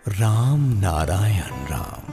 राम नारायण राम।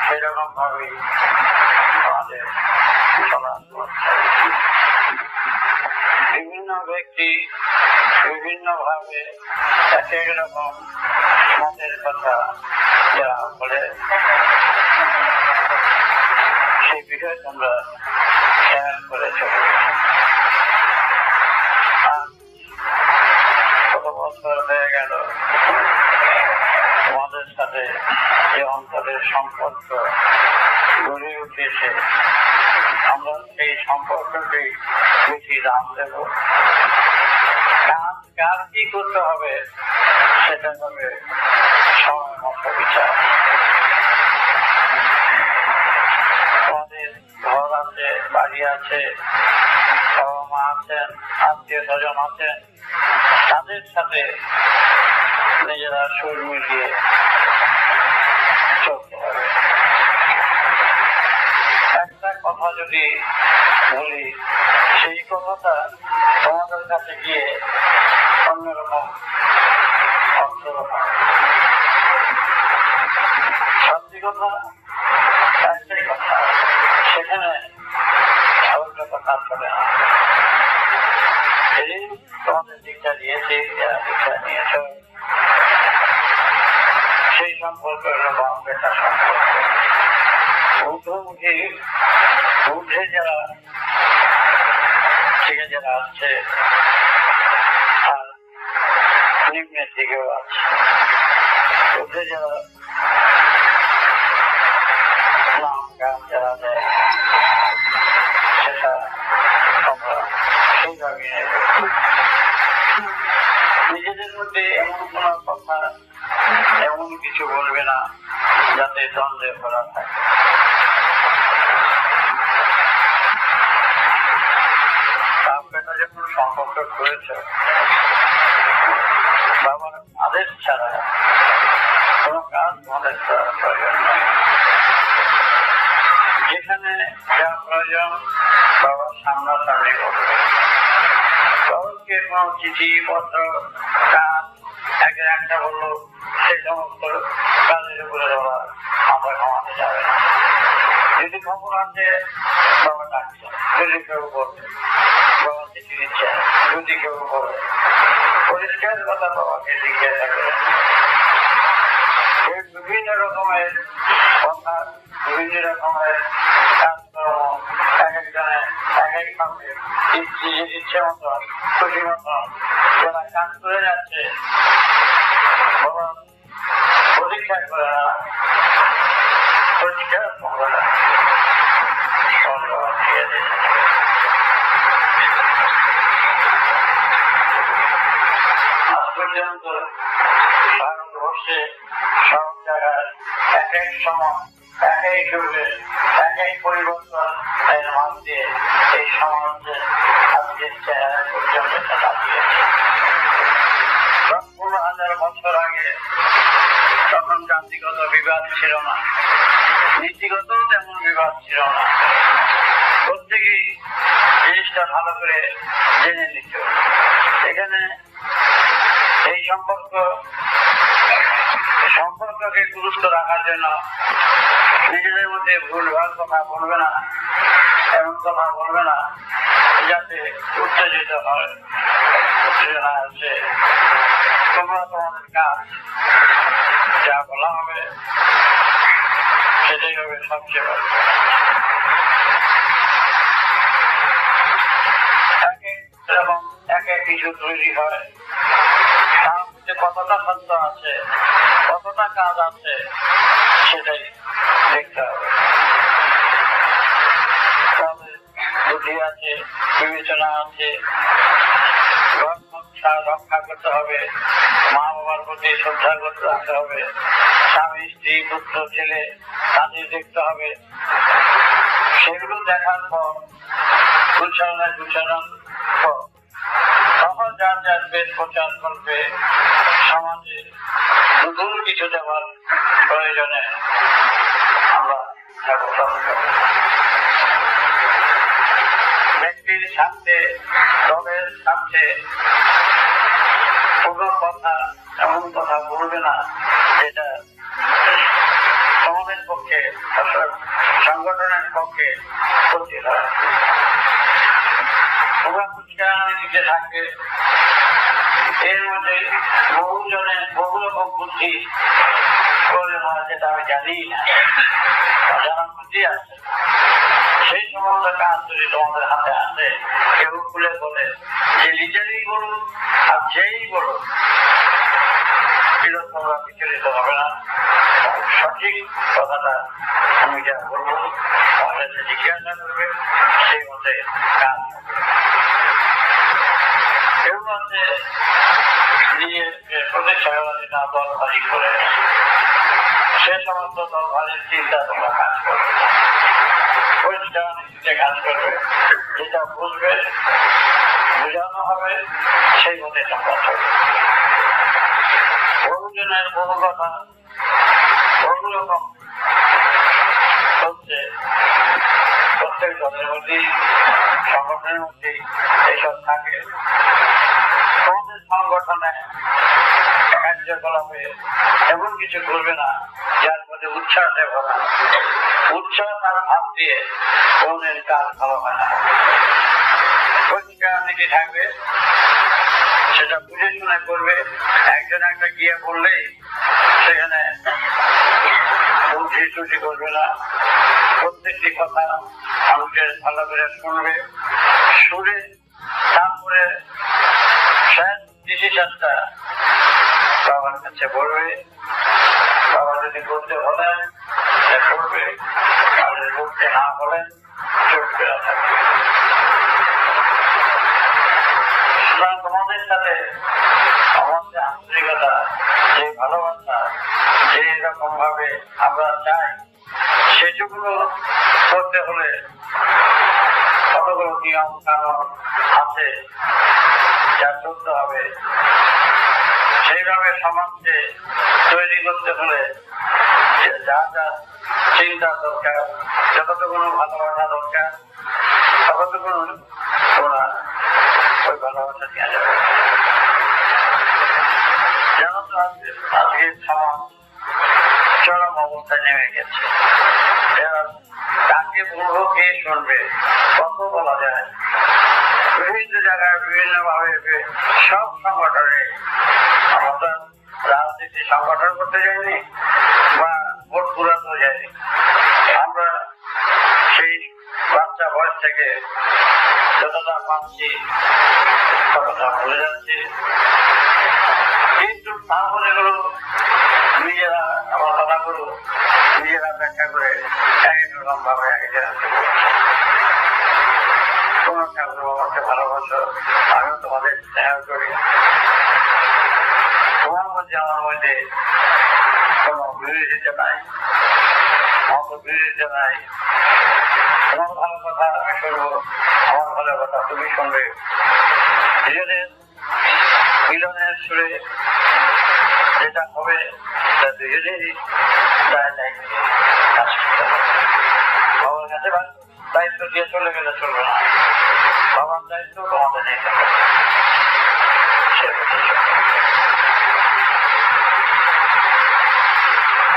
সেরকম ভাবেই আমাদের বিভিন্ন ব্যক্তি বিভিন্ন ভাবে এক এক রকম মতের কথা যারা বলে, সেই বিষয়ে তোমরা খেয়াল করেছ। কত বছর হয়ে গেল তোমাদের সাথে যে অন্তরের সম্পর্ক গড়ে উঠেছে, আমরা সেই সম্পর্ককে বেশি দাম দেব। কার কি করতে হবে সেটা হবে সময় মতো বিচার। তোমাদের ঘর আছে, বাড়ি আছে, বাবা মা আছেন, আত্মীয় স্বজন আছেন, তাদের সাথে নিজেরা সুর মিলিয়ে চলতে হবে। একটা কথা যদি বলি, সেই কথাটা তোমাদের কাছে গিয়ে অন্যরকম অর্থ সত্যি কথা, একটাই কথা, সেখানে আলাদা কথা চলে না। এই তোমাদের দিকটা দিয়েছি, যারা দিকটা নিয়েছ, সেই সম্পর্ক হলো বাপ বেটা সম্পর্ক। ঊর্ধ্বমুখী ঊর্ধ্বে যারা থেকে যারা আসছে আর নিম্নের দিকেও আছে। ঊর্ধ্বে যারা নাম গান যারা দেয়, সেটা তোমরা সেইভাবে নিজেদের মধ্যে এমন কোন কথা, এমন কিছু বলবে না যাতে দ্বন্দ্বে ভরা থাকে। বাপ-বেটা যখন সম্পর্ক করেছ, বাবার আদেশ ছাড়া কোন কাজ তোমাদের করার প্রয়োজন নেই। যেখানে যা প্রয়োজন বাবার সামনাসামনি করবে। বাবাকে কোন চিঠি পত্র কাজ একটা বললো, সেই সমস্ত কাজের উপরে বাবা মাথা ঘামাতে যাবে না। যদি খবর আছে বাবা ডাকছে, যদি কেউ বলবে বাবা চিঠি দিচ্ছে, যদি কেউ বলবে পরিষ্কার কথা বাবাকে লিখে থাকবে। বিভিন্ন রকমের কথা, বিভিন্ন রকমের কাজকর্ম এক একজনে এক এক ভাবে ইচ্ছে মতো খুশি মতো যারা কাজ করে যাচ্ছে, বাবা প্রতীক্ষা করে না, পরিষ্কার করে না, আজ পর্যন্ত ভারতবর্ষে সব জায়গায় এক এক সময় একই যুগে একই পরিবর্তন এর মধ্যে এই সমাজের আজকের চেহারা পর্যন্ত দাঁড়িয়েছে। ১০,০০০ বছর আগে তখন জাতিগত বিবাদ ছিল না, নীতিগত তেমন বিবাদ ছিল না। প্রত্যেকেই এই ভালো করে জেনে নিত। এখানে এই সম্পর্ককে গুরুত্ব রাখার জন্য নিজেদের মধ্যে ভুলভাল কথা বলবে না, এমন কথা বলবে না যাতে উত্তেজিত হয়। উত্তেজনা আছে, তোমরা তোমাদের কাজ যা বলা হবে সেটাই হবে সবচেয়ে ভালো। এরকম এক এক কিছু তৈরি হয়, তার মধ্যে কতটা সত্য আছে, কতটা কাজ আছে সেটাই দেখতে হবে। বুদ্ধি আছে, বিবেচনা আছে, ঘর সংসার রক্ষা করতে হবে, মা বাবার প্রতি শ্রদ্ধা করতে রাখতে হবে, স্বামী স্ত্রী পুত্র ছেলে তাদের দেখতে হবে। সেগুলো দেখার পর গুছানোর পর তখন যার যার বেশ প্রচার করবে, সমাজে নতুন কিছু দেওয়ার প্রয়োজনে আমরা ব্যক্তির স্বার্থে, দলের স্বার্থে কোনো কথা এমন কথা বলবে না যেটা সমাজের পক্ষে, সংগঠনের পক্ষে ক্ষতি হয়। তোমরা কুচকানি দিতে থাকবে, এর মধ্যে বহু রকম বুদ্ধি করে হয় যেটা আমি জানি না, যারা বুদ্ধি আছে সেই সমস্ত কাজ যদি তোমাদের হাতে আসে, কেউ খুলে বলে যে নিজেরই বলুন আর যেই বলুন, এরকম তোমরা বিচলিত হবে না। সঠিক কথাটা আমি যা বলবো তাহলে জিজ্ঞাসা করবে, সেই মতে কাজ হবে। কেউ আছে নিজের প্রতিষ্ঠাবাদী না দলবাজি করে, সে সমস্ত দলবাজির চিন্তা তোমরা কাজ করবে, পরিষ্কার নীতিতে কাজ করবে, যেটা বুঝবে বোঝানো হবে সেই মতে তোমরা চলবে। বহুজনের বহু কথা, বহু রকম হচ্ছে, প্রত্যেক দলের মধ্যেই সংগঠনের মধ্যেই এইসব থাকে। তোমাদের সংগঠনে কার্যকলাপে এমন কিছু করবে না যার মধ্যে উচ্ছ্বাসে ভরা। উচ্ছ্বাস আর ভাব দিয়ে কোনের কাজ ভালো হয় না। পরিষ্কার নীতি থাকবে, সেটা বুঝে শুনে করবে। একজন একটা গিয়ে বললেই সেখানে বুদ্ধি ত্রুটি করবে না। প্রত্যেকটি কথা মানুষের ভালো করে শুনবে, শুনে তারপরে ডিসিশনটা বাবার কাছে বলবে। বাবা যদি করতে বলেন করবে, আর যদি করতে না বলেন চোখ ফেরা থাকবে। সুতরাং তোমাদের সাথে আমাদের আন্তরিকতা, যে ভালোবাসা, যে এরকম ভাবে আমরা চাই, সেগুলো করতে হলে কতগুলো নিয়ম কানুন আছে যা চলতে হবে। সেইভাবে সমাজকে তৈরি করতে হলে যা যা চিন্তা দরকার, যতটুকু ভালোবাসা দরকার, ততটুকু তোমরা ওই ভালোবাসা দেওয়া যাবে। জানো তো আজকের সমাজ চরম অবস্থায় নেমে গেছে। কাকে বলবো, কে শুনবে, কত বলা যায়। বিভিন্ন জায়গায় বিভিন্ন ভাবে সব সংগঠনে, আমরা রাজনীতি সংগঠন করতে যাইনি বা ভোট পুরাতে যাইনি, আমরা সেই বাচ্চা বয়স থেকে যতটা পাচ্ছি ততটা ভুলে যাচ্ছি। কিন্তু তাহলে এগুলো নিজেরা আমার কথাগুলো নিজেরা ব্যাখ্যা করে এক এক রকম ভাবে এক তোমার আমাকে ভালোবাসো, আমিও তোমাদের স্নেহ করি। তোমার মধ্যে আমার মধ্যে কোন বিরোধিতা নাই, মত বিরোধিতা নাই। তোমার ভালো কথা আমি শুনবো, আমার ভালো কথা তুমি শুনবে। নিজেদের মিলনের সুরে যেটা হবে তা দুজনেরই দায় দায়িত্ব কাজ করতে হবে। বাবার কাছে দায়িত্ব দিয়ে চলে গেলে চলবে না। বাবার দায়িত্ব তোমাদের নিতে হবে।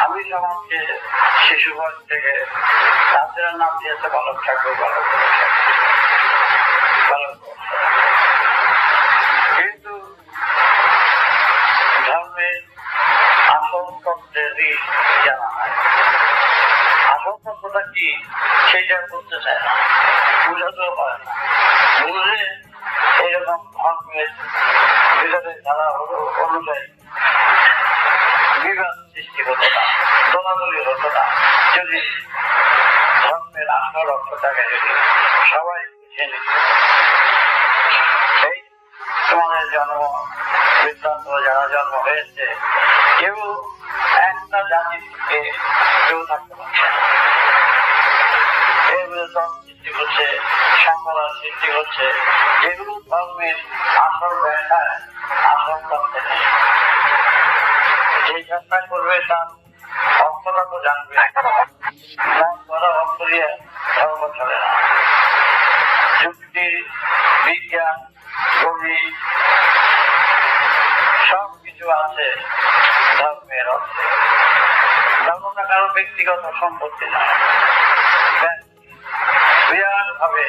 আমি সমাজকে শিশু বয়স থেকে তাদের নাম দিয়েছে বালক ঠাকুর, বালক কিন্তু ধর্মের আসল তত্ত্বেরই জানা হয়। আসল তত্ত্বটা কি সেইটা বুঝতে চায় না, বুঝাতেও পারে না। বুঝলে এইরকম ধর্মের ভিতরে তারা অনুযায়ী বিবাদ সৃষ্টি হতো না, দোলাদলি হতো না, যদি ধর্মের আসল অর্থটাকে যদি সবাই বুঝে নিত। সেই তোমাদের জন্ম বৃত্তান্ত যারা জন্ম হয়েছে, কেউ একটা জাতি থেকে কেউ থাকতে পারছে না। এগুলো দল সৃষ্টি করছে, সংকলার সৃষ্টি করছে, যেগুলো ধর্মের আসল ব্যাখ্যায় আসল তত্ত্বে নেই। যে চেষ্টা করবে তার অর্থটা তো জানবে, অর্থ দিয়ে ধর্ম চলে না। যুক্তি, বিজ্ঞান, গণিত সব কিছু আছে ধর্মের অর্থে। ধর্মটা কারো ব্যক্তিগত সম্পত্তি নয়, বিরাট ভাবে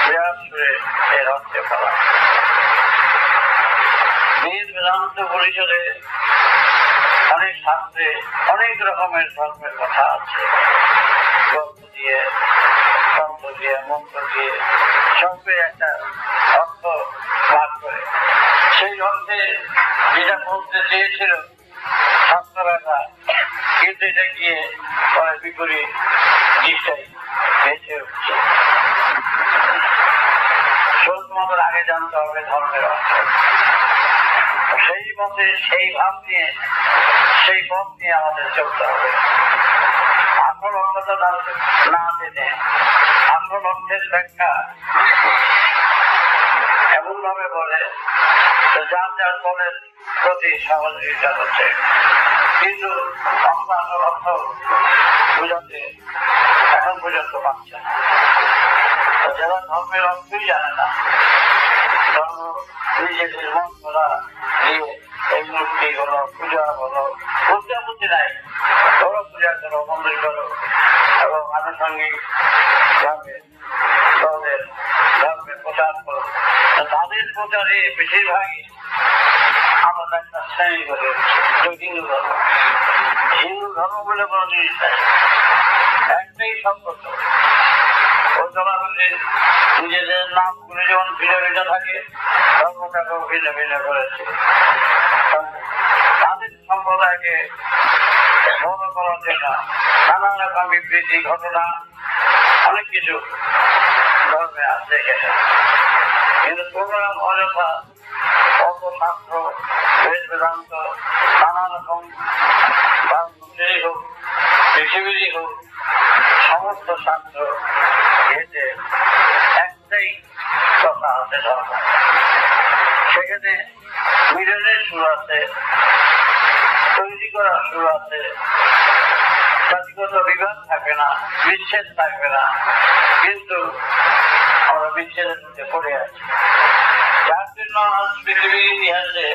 বিরাট সুরে এর অর্থে করা। বীর বেদান্ত পরিষদে অনেক শাস্ত্রে অনেক রকমের ধর্মের কথা আছে, গল্প দিয়ে, তন্ত্র দিয়ে, মন্ত্র দিয়ে সবকে একটা অর্থ লাভ করে। সেই অর্থে যেটা বলতে চেয়েছিল ছাত্ররা, কিন্তু এটা গিয়ে পরে বিপরীত দিকটাই বেঁচে উঠছে। তোমাদের আগে জানতে হবে ধর্মের অর্থ, সেই মতে সেই ভাব নিয়ে সেই পথ নিয়ে আমাদের চলতে হবে। আসল অর্থটা না জেনে আসল অর্থের ব্যাখ্যা এমন ভাবে বলে যার যার দলের প্রতি সহযোগিতা হচ্ছে, কিন্তু আসল অর্থ বুঝাতে এখন পর্যন্ত পারছে না। যারা ধর্মের অর্থই জানে না, ধর্ম নিজেদের মন করা দিয়ে এই মূর্তি হলো, পূজা হলো, বুঝতে নাই, ধরো পূজা করো, মন্দির করো এবং আনুষঙ্গিক ভাবে তাদের ধর্মের প্রচার করো। তাদের প্রচারে বেশিরভাগই আমাদের একটা শ্রেণী গড়ে উঠছে, হিন্দু ধর্ম। হিন্দু ধর্ম বলে কোনো জিনিস নাই, একটাই সম্পর্ক। ওই জলাগুলি নিজেদের নাম গুলি যেমন ভিন্ন ভিন্ন থাকে, ধর্মটাকেও ভিন্ন ভিন্ন করেছে। তাদের সম্প্রদায়কে বড় করার জন্য নানা রকম বিবৃতি, ঘটনা, অনেক কিছু ধর্মে আছে এখানে। কিন্তু তোমরা অযথা অত শাস্ত্র, বেদ বেদান্ত, নানা রকম হোক, পৃথিবীরই হোক, সমস্ত শাস্ত্র ঘেটে একটাই কথা আছে ধর্ম। সেখানে মিলনের সুর আছে, তৈরি করার সুর আছে, জাতিগত বিভাগ থাকবে না, বিচ্ছেদ থাকবে না। কিন্তু আমরা বিচ্ছেদের মধ্যে পড়ে আছি, যার জন্য আজ পৃথিবীর ইতিহাসে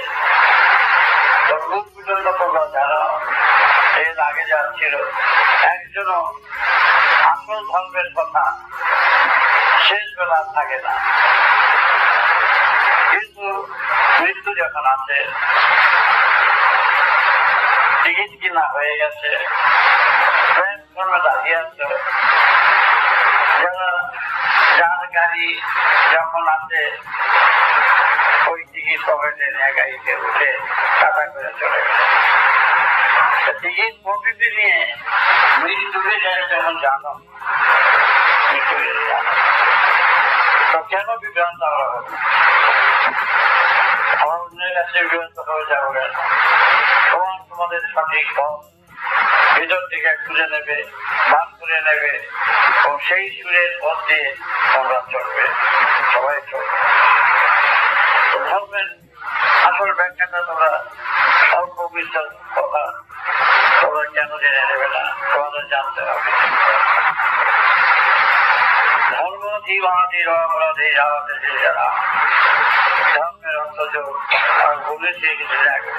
পর্যন্ত তোমরা যারা এর আগে যাচ্ছিল, একজনও আসল ধর্মের কথা শেষ বেলা থাকে না। কিন্তু মৃত্যু যখন আছে, টিকিট কিনা হয়ে গেছে, প্ল্যাটফর্মে দাঁড়িয়ে আছে, যার গাড়ি যখন আছে ওই টিকিট পকেটে নিয়ে গাড়িতে উঠে টাকা করে চলে গেছে। টিকিট পকেটে নিয়ে মৃত্যুকে যেমন জানো, মৃত্যুকে জানো, তো কেন বিভ্রান্ত আমরা হবো? আমার অন্যের কাছে বিভ্রান্ত হয়ে যাবো কেন? তোমাদের সঠিক পথ ভিতর থেকে খুঁজে নেবে, বার করে নেবে এবং সেই সুরের পথ দিয়ে তোমরা চলবে, সবাই চলবে। ধর্মের আসল ব্যাখ্যাটা তোমরা অল্প বিস্তর কথা তোমরা কেন জেনে নেবে না, তোমাদের জানতে হবে। ধর্ম জীবাদির অপরাধী যাওয়াতে যারা ধর্মের অর্থ যোগ আর বলেছি কিছু জায়গা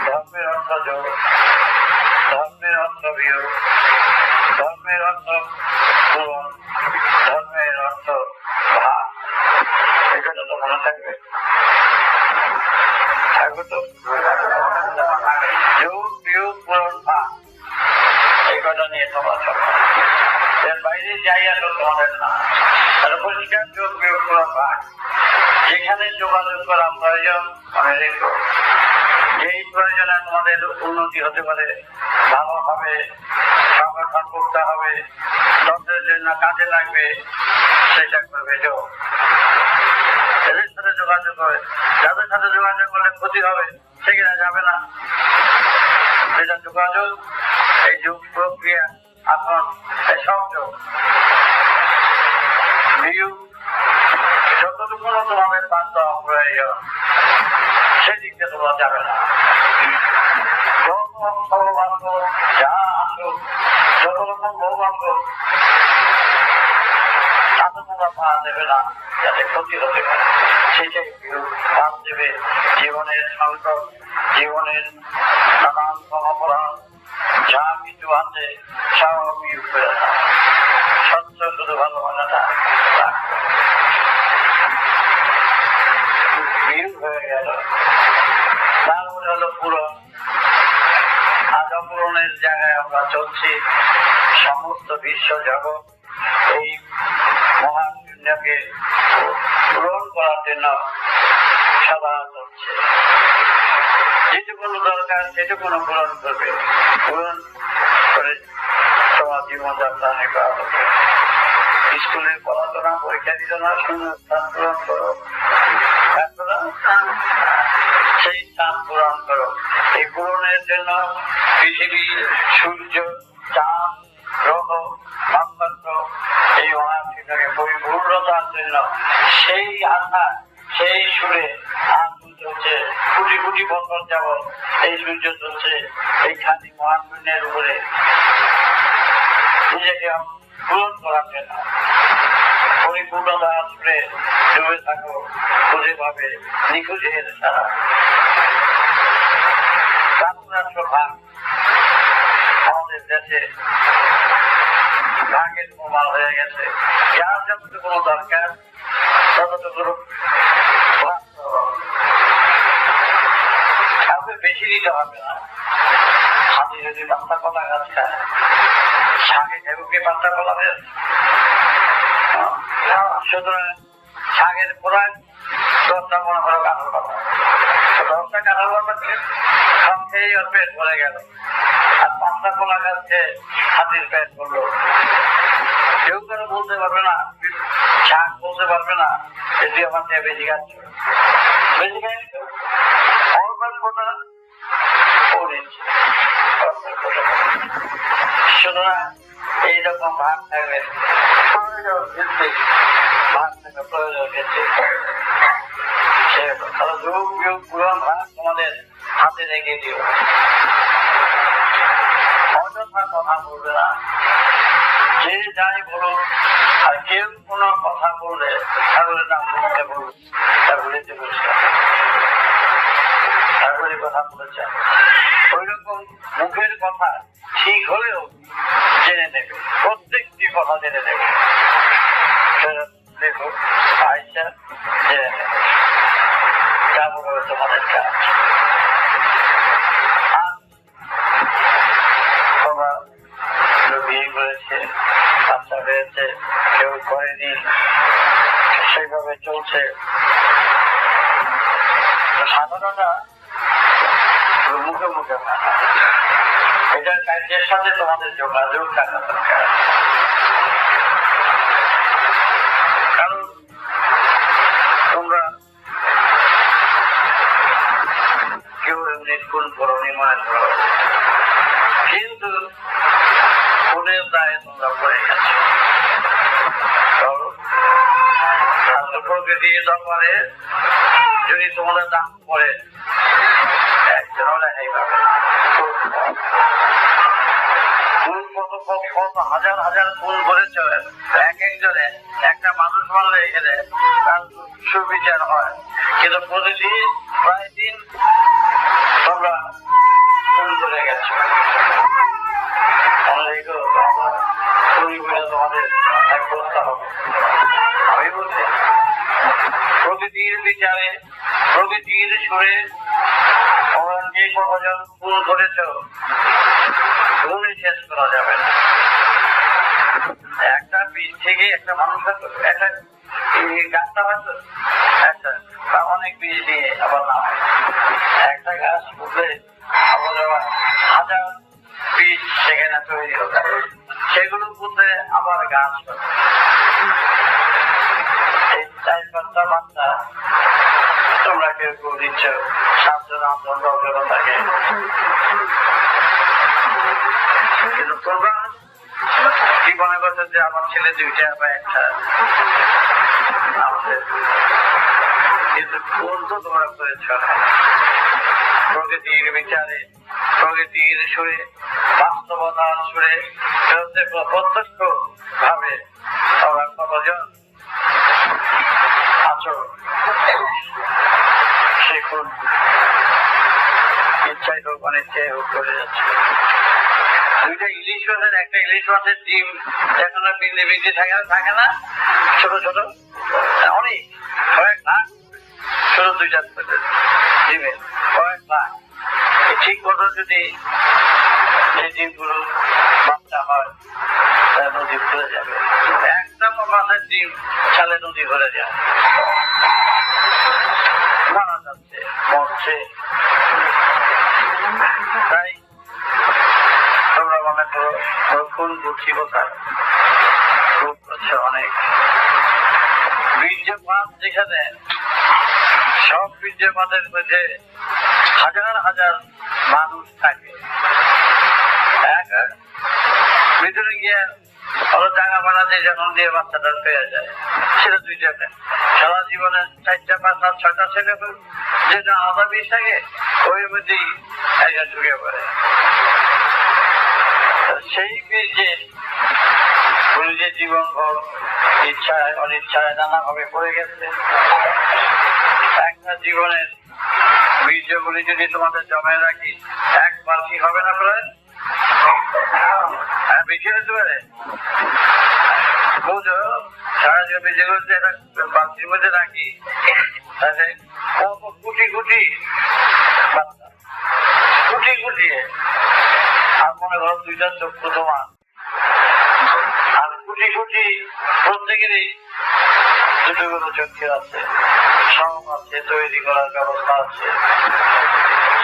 ধর্মের অর্থ যোগ ধর্মের অর্থ বিয়োগ ধর্মের অর্থ পূরণ ধর্মের অর্থ ভাগ এগুলো তো মনে থাকবে থাকবে তো যোগ বিয়োগ পূরণ ভাগ এই কথা নিয়ে তোমরা চলো এর বাইরে যাই আসো তোমাদের না তাহলে পরিষ্কার যোগ বিয়োগ পূরণ ভাগ যেখানে যোগাযোগ করা প্রয়োজন মনে রেখো যেই প্রয়োজনে তোমাদের উন্নতি হতে পারে ভালোভাবে সংগঠন করতে হবে লোকদের জন্য কাজে লাগবে সেটা করবে যোগ এদের সাথে যোগাযোগ হবে যাদের সাথে যোগাযোগ করলে ক্ষতি হবে সেখানে যাবে না যেটা যোগাযোগ এই যুগ প্রক্রিয়া এখন সব যোগ বিয়োগ যতটুকু তোমাদের বাধ্য প্রয়োজন সেদিকে তোমরা যাবে না সৌভাগ্য যা আসুক যত রকম সৌভাগ্য তাতে তোমরা পা দেবে না যাতে ক্ষতি হতে পারে সেটাই বাদ দেবে জীবনের সংকট জীবনের নানান অপরাধ যা কিছু আছে সব বিয়োগ করে সত্য শুধু ভালো হয় না বিয়োগ হয়ে গেল তারপরে হলো পূরণ আজ অপূরণের জায়গায় আমরা চলছি সমস্ত বিশ্ব জগৎ এই মহাশূন্যকে পূরণ করার জন্য সভা চলছে যেটুকুনো দরকার সেটুকুনো পূরণ করবে পূরণ করে তোমার জীবনযাত্রা করা হবে স্কুলের পড়াশোনা পরীক্ষা দিত না শূন্য স্থান পূরণ করো সেই স্থান পূরণ করো এই পূরণের জন্য পৃথিবী সূর্য চাঁদ গ্রহ নক্ষত্র এই মহাশূন্যকে পরিপূর্ণতার জন্য সেই আশা সেই সুরে চলছে কোটি কোটি বছর যাব এই সূর্য চলছে এই খাঁটি মহাশূন্যের উপরে নিজেকে পূরণ করার জন্য পরিপূর্ণতা সুরে ডুবে থাকো খুঁজে পাবে নিখুঁজের সারা ভাগ আমাদের দেশে ভাগের প্রমাণ হয়ে গেছে যার যতটুকু দরকার ততটুকু কাউকে বেশি দিতে হবে না হাতি যদি পাত্তা কলা গাছ খায় শাকে ঢেকুকে পাত্তা কলা গাছ সুতরাং শাকের পুরায় 10টা মনে করো কাঁঠাল পাতা 10টা কাঁঠাল পাতা দিলে সব খেয়ে ওর পেট ভরে গেল আর 5টা কলা গাছ খেয়ে হাতির পেট ভরলো কেউ কেন বলতে পারবে না শাক বলতে পারবে না এটি আমার থেকে বেশি খাচ্ছ বেশি খাই অল্পটা সুতরাং এইরকম ভাগ থাকবে প্রয়োজন ভিত্তিক ভাগ থাকা প্রয়োজন ভিত্তিক যোগ বিয়োগ পূরণ ভাগ তোমাদের হাতে রেখে দিও অযথা কথা বলবে না যে যাই বলুন আর কেউ কোনো কথা বললে ঠাকুরের নাম বলতে বলুন তা বলেছে ঠাকুরের কথা বলেছেন ওই রকম মুখের কথা ঠিক হলেও জেনে নেবে প্রত্যেকটি কথা জেনে নেবে দেখো আয়সা জেনে নেবে যা বলবে তোমাদের কাজ তোমরা বিয়ে করেছে বাচ্চা হয়েছে কেউ করেনি সেইভাবে চলছে সাধারণটা মুখে মুখে এটার কাজের সাথে তোমাদের যোগাযোগ থাকা দরকার কারণ তোমরা কেউ এমনি স্কুল পড়নি মনে করো কিন্তু ফোনের দায়ে তোমরা পড়ে গেছো লোককে দিয়ে দরবারে যদি তোমরা দাম পড়ে একজন রেহাই পাবে খুন কত কত হাজার হাজার খুন করেছ, এক একজনে একটা মানুষ মারলে এখানে তার সুবিচার হয়, কিন্তু প্রতিদিন প্রায় দিন তোমরা খুন করে গেছো। তোমাদের এক বস্তা হবে। আমি বলছি প্রকৃতির বিচারে প্রকৃতির সুরে তোমরা যে কতজন খুন করেছ গুণে শেষ করা যাবে না। একটা বীজ থেকে একটা মানুষ হতো, একটা গাছটা হতো, একটা অনেক বীজ দিয়ে আবার না হয় একটা গাছ উঠলে আবার হাজার বীজ সেখানে তৈরি হতো, সেগুলো বুঝতে আবার গাছ হতো। এই 4-5টা বাচ্চা তোমরা কেউ কেউ দিচ্ছ, 7জন 8জন 10জন থাকে, কিন্তু তোমরা কি মনে করছো যে আমার ছেলে 2টা বা 1টা, কিন্তু কোন তো তোমরা করেছ না। প্রকৃতির বিচারে প্রকৃতির সুরে বাস্তবতার সুরে প্রত্যক্ষ ভাবে তোমরা কতজন আছো সে খুন ইচ্ছাই হোক অনিচ্ছাই হোক করে যাচ্ছে। 2টা ইলিশ মাছের একটা ইলিশ মাছের ডিম এখন বিন্দু বিন্দু থাকে না, ছোট ছোট অনেক কয়েক লাখ, ছোট 2টা ডিমের কয়েক লাখ। ঠিক মতো যদি এই ডিমগুলো বাচ্চা হয় নদী ভরে যাবে, একটা মাছের ডিম ছালে নদী ভরে যায়, মারা যাচ্ছে, মরছে। তাই তোমরা মনে করো খুন বুঝছি কোথায়, খুব হচ্ছে অনেক বীর্যপাত, যেখানে সব বীর্যপাতের মধ্যে হাজার হাজার মানুষ থাকে, ভিতরে গিয়ে ওরা জায়গা বানাতে যখন দিয়ে বাচ্চাটা পেয়ে যায়, সেটা 2টা সারা জীবনে 4টা 5টা 6টা ছেলে যেটা আলাদা বীজ থাকে ওই মধ্যেই একজন ঢুকে পড়ে। সেই বীজে যে জীবন ভর ইচ্ছায় অনিচ্ছায় নানাভাবে পড়ে গেছে, একটা জীবনের বীজগুলি যদি তোমাদের জমে রাখি একবার কি হবে না প্রায় বেশি হতে পারে। বুঝো সারা জীবন বীজগুলো একটা বালতির মধ্যে রাখি, তাহলে কত কোটি কোটি বাচ্চা কোটি কোটি, আর মনে করো 2টা চক্ষু তোমার, আর কোটি কোটি প্রত্যেকেরই 2টো করে চক্ষু আছে, সব আছে, তৈরি করার ব্যবস্থা আছে,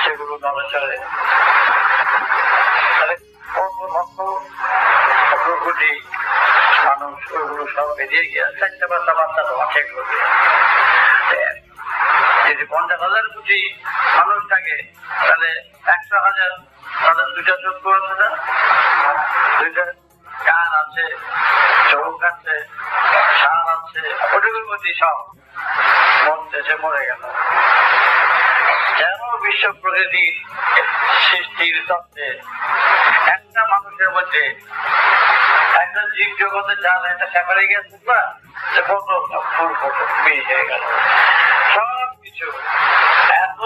সেগুলো নড়েচড়ে, তাহলে কত লক্ষ কোটি মানুষ ওগুলো সব বেরিয়ে গিয়ে 4টা 5টা বাচ্চা তোমার ঠিক করবে। যদি 50,000 কোটি মানুষ থাকে তাহলে 100,000 তাদের 2টা চক্ষু আছে না, 2টা কান আছে, চোখ আছে, সার আছে, ওটুকুর মধ্যে সব মরতেছে, মরে গেল। কেন বিশ্ব প্রকৃতি সৃষ্টির তত্ত্বে একটা মানুষের মধ্যে একটা জীব জগতে যান একটা সেপারে গেছে না, যে কত ফুল কত বেরিয়ে হয়ে গেল, সব কিছু এত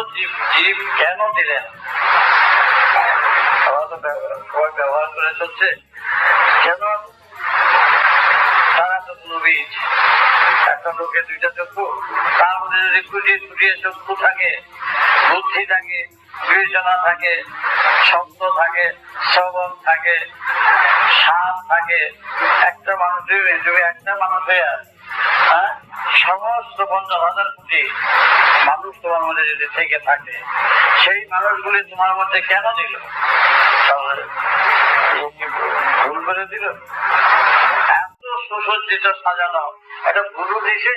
জীব কেন দিলেন? সবাই ব্যবহার করে চলছে কেন? তারা তো কোনো বীজ, একটা লোকে 2টা চক্ষু, তার মধ্যে যদি ফুটিয়ে ফুটিয়ে চক্ষু থাকে, বুদ্ধি থাকে, বিবেচনা থাকে, শব্দ থাকে, শ্রবণ থাকে, স্বাদ থাকে, একটা মানুষ তুমি একটা মানুষ হয়ে সমস্ত 50,000 কোটি মানুষ তোমার মধ্যে যদি থেকে থাকে, সেই মানুষগুলি তোমার মধ্যে কেন দিল? ভুল করে দিল? এত সুসজ্জিত সাজানো একটা ভুলু দিছে,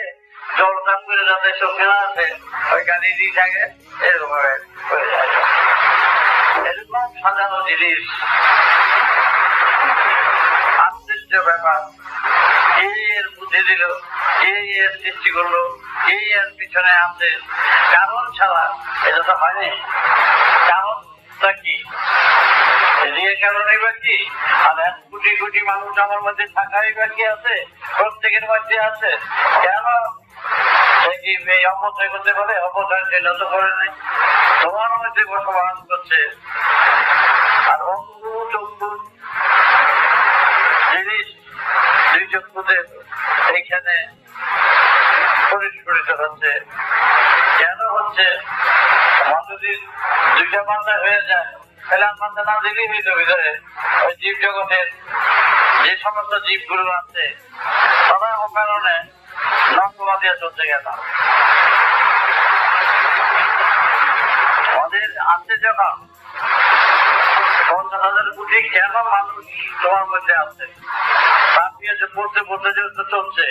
জল কাপ করে যাতে সখেনা আছে ওই গাড়ি দিয়ে থাকে, এরকম হয়ে যায়। এরকম সাজানো জিনিস আশ্চর্য ব্যাপার। এর বুদ্ধি দিল, এর সৃষ্টি করলো, এর পিছনে আছে কারণ ছাড়া এটা তো হয়নি। কারণটা কি? দিয়ে কারণেই বা কি? আর 1 কোটি মানুষ আমার মধ্যে থাকাই বা কি আছে? প্রত্যেকের মধ্যে আছে। কেন সে কি এই অপচয় করতে পারে? অপচয় সেটা তো করে নাই, তোমার মধ্যে বসবাস করছে। আর অঙ্গ চক্ষু জিনিস 2 চক্ষুতে এইখানে পরিস্ফুটিত হচ্ছে। কেন হচ্ছে? আমার যদি 2টা মাত্রা হয়ে যায় তাহলে আর মাত্রা না দিলেই হইল ভিতরে। ওই জীব জগতের যে সমস্ত জীবগুলো আছে তারা কারণে নকমা দিয়ে চলতে গেল। আমাদের আছে যখন 50,000 কোটি কেন মানুষ তোমার মধ্যে আছে, তার দিয়ে যে পড়তে পড়তে যেহেতু চলছে,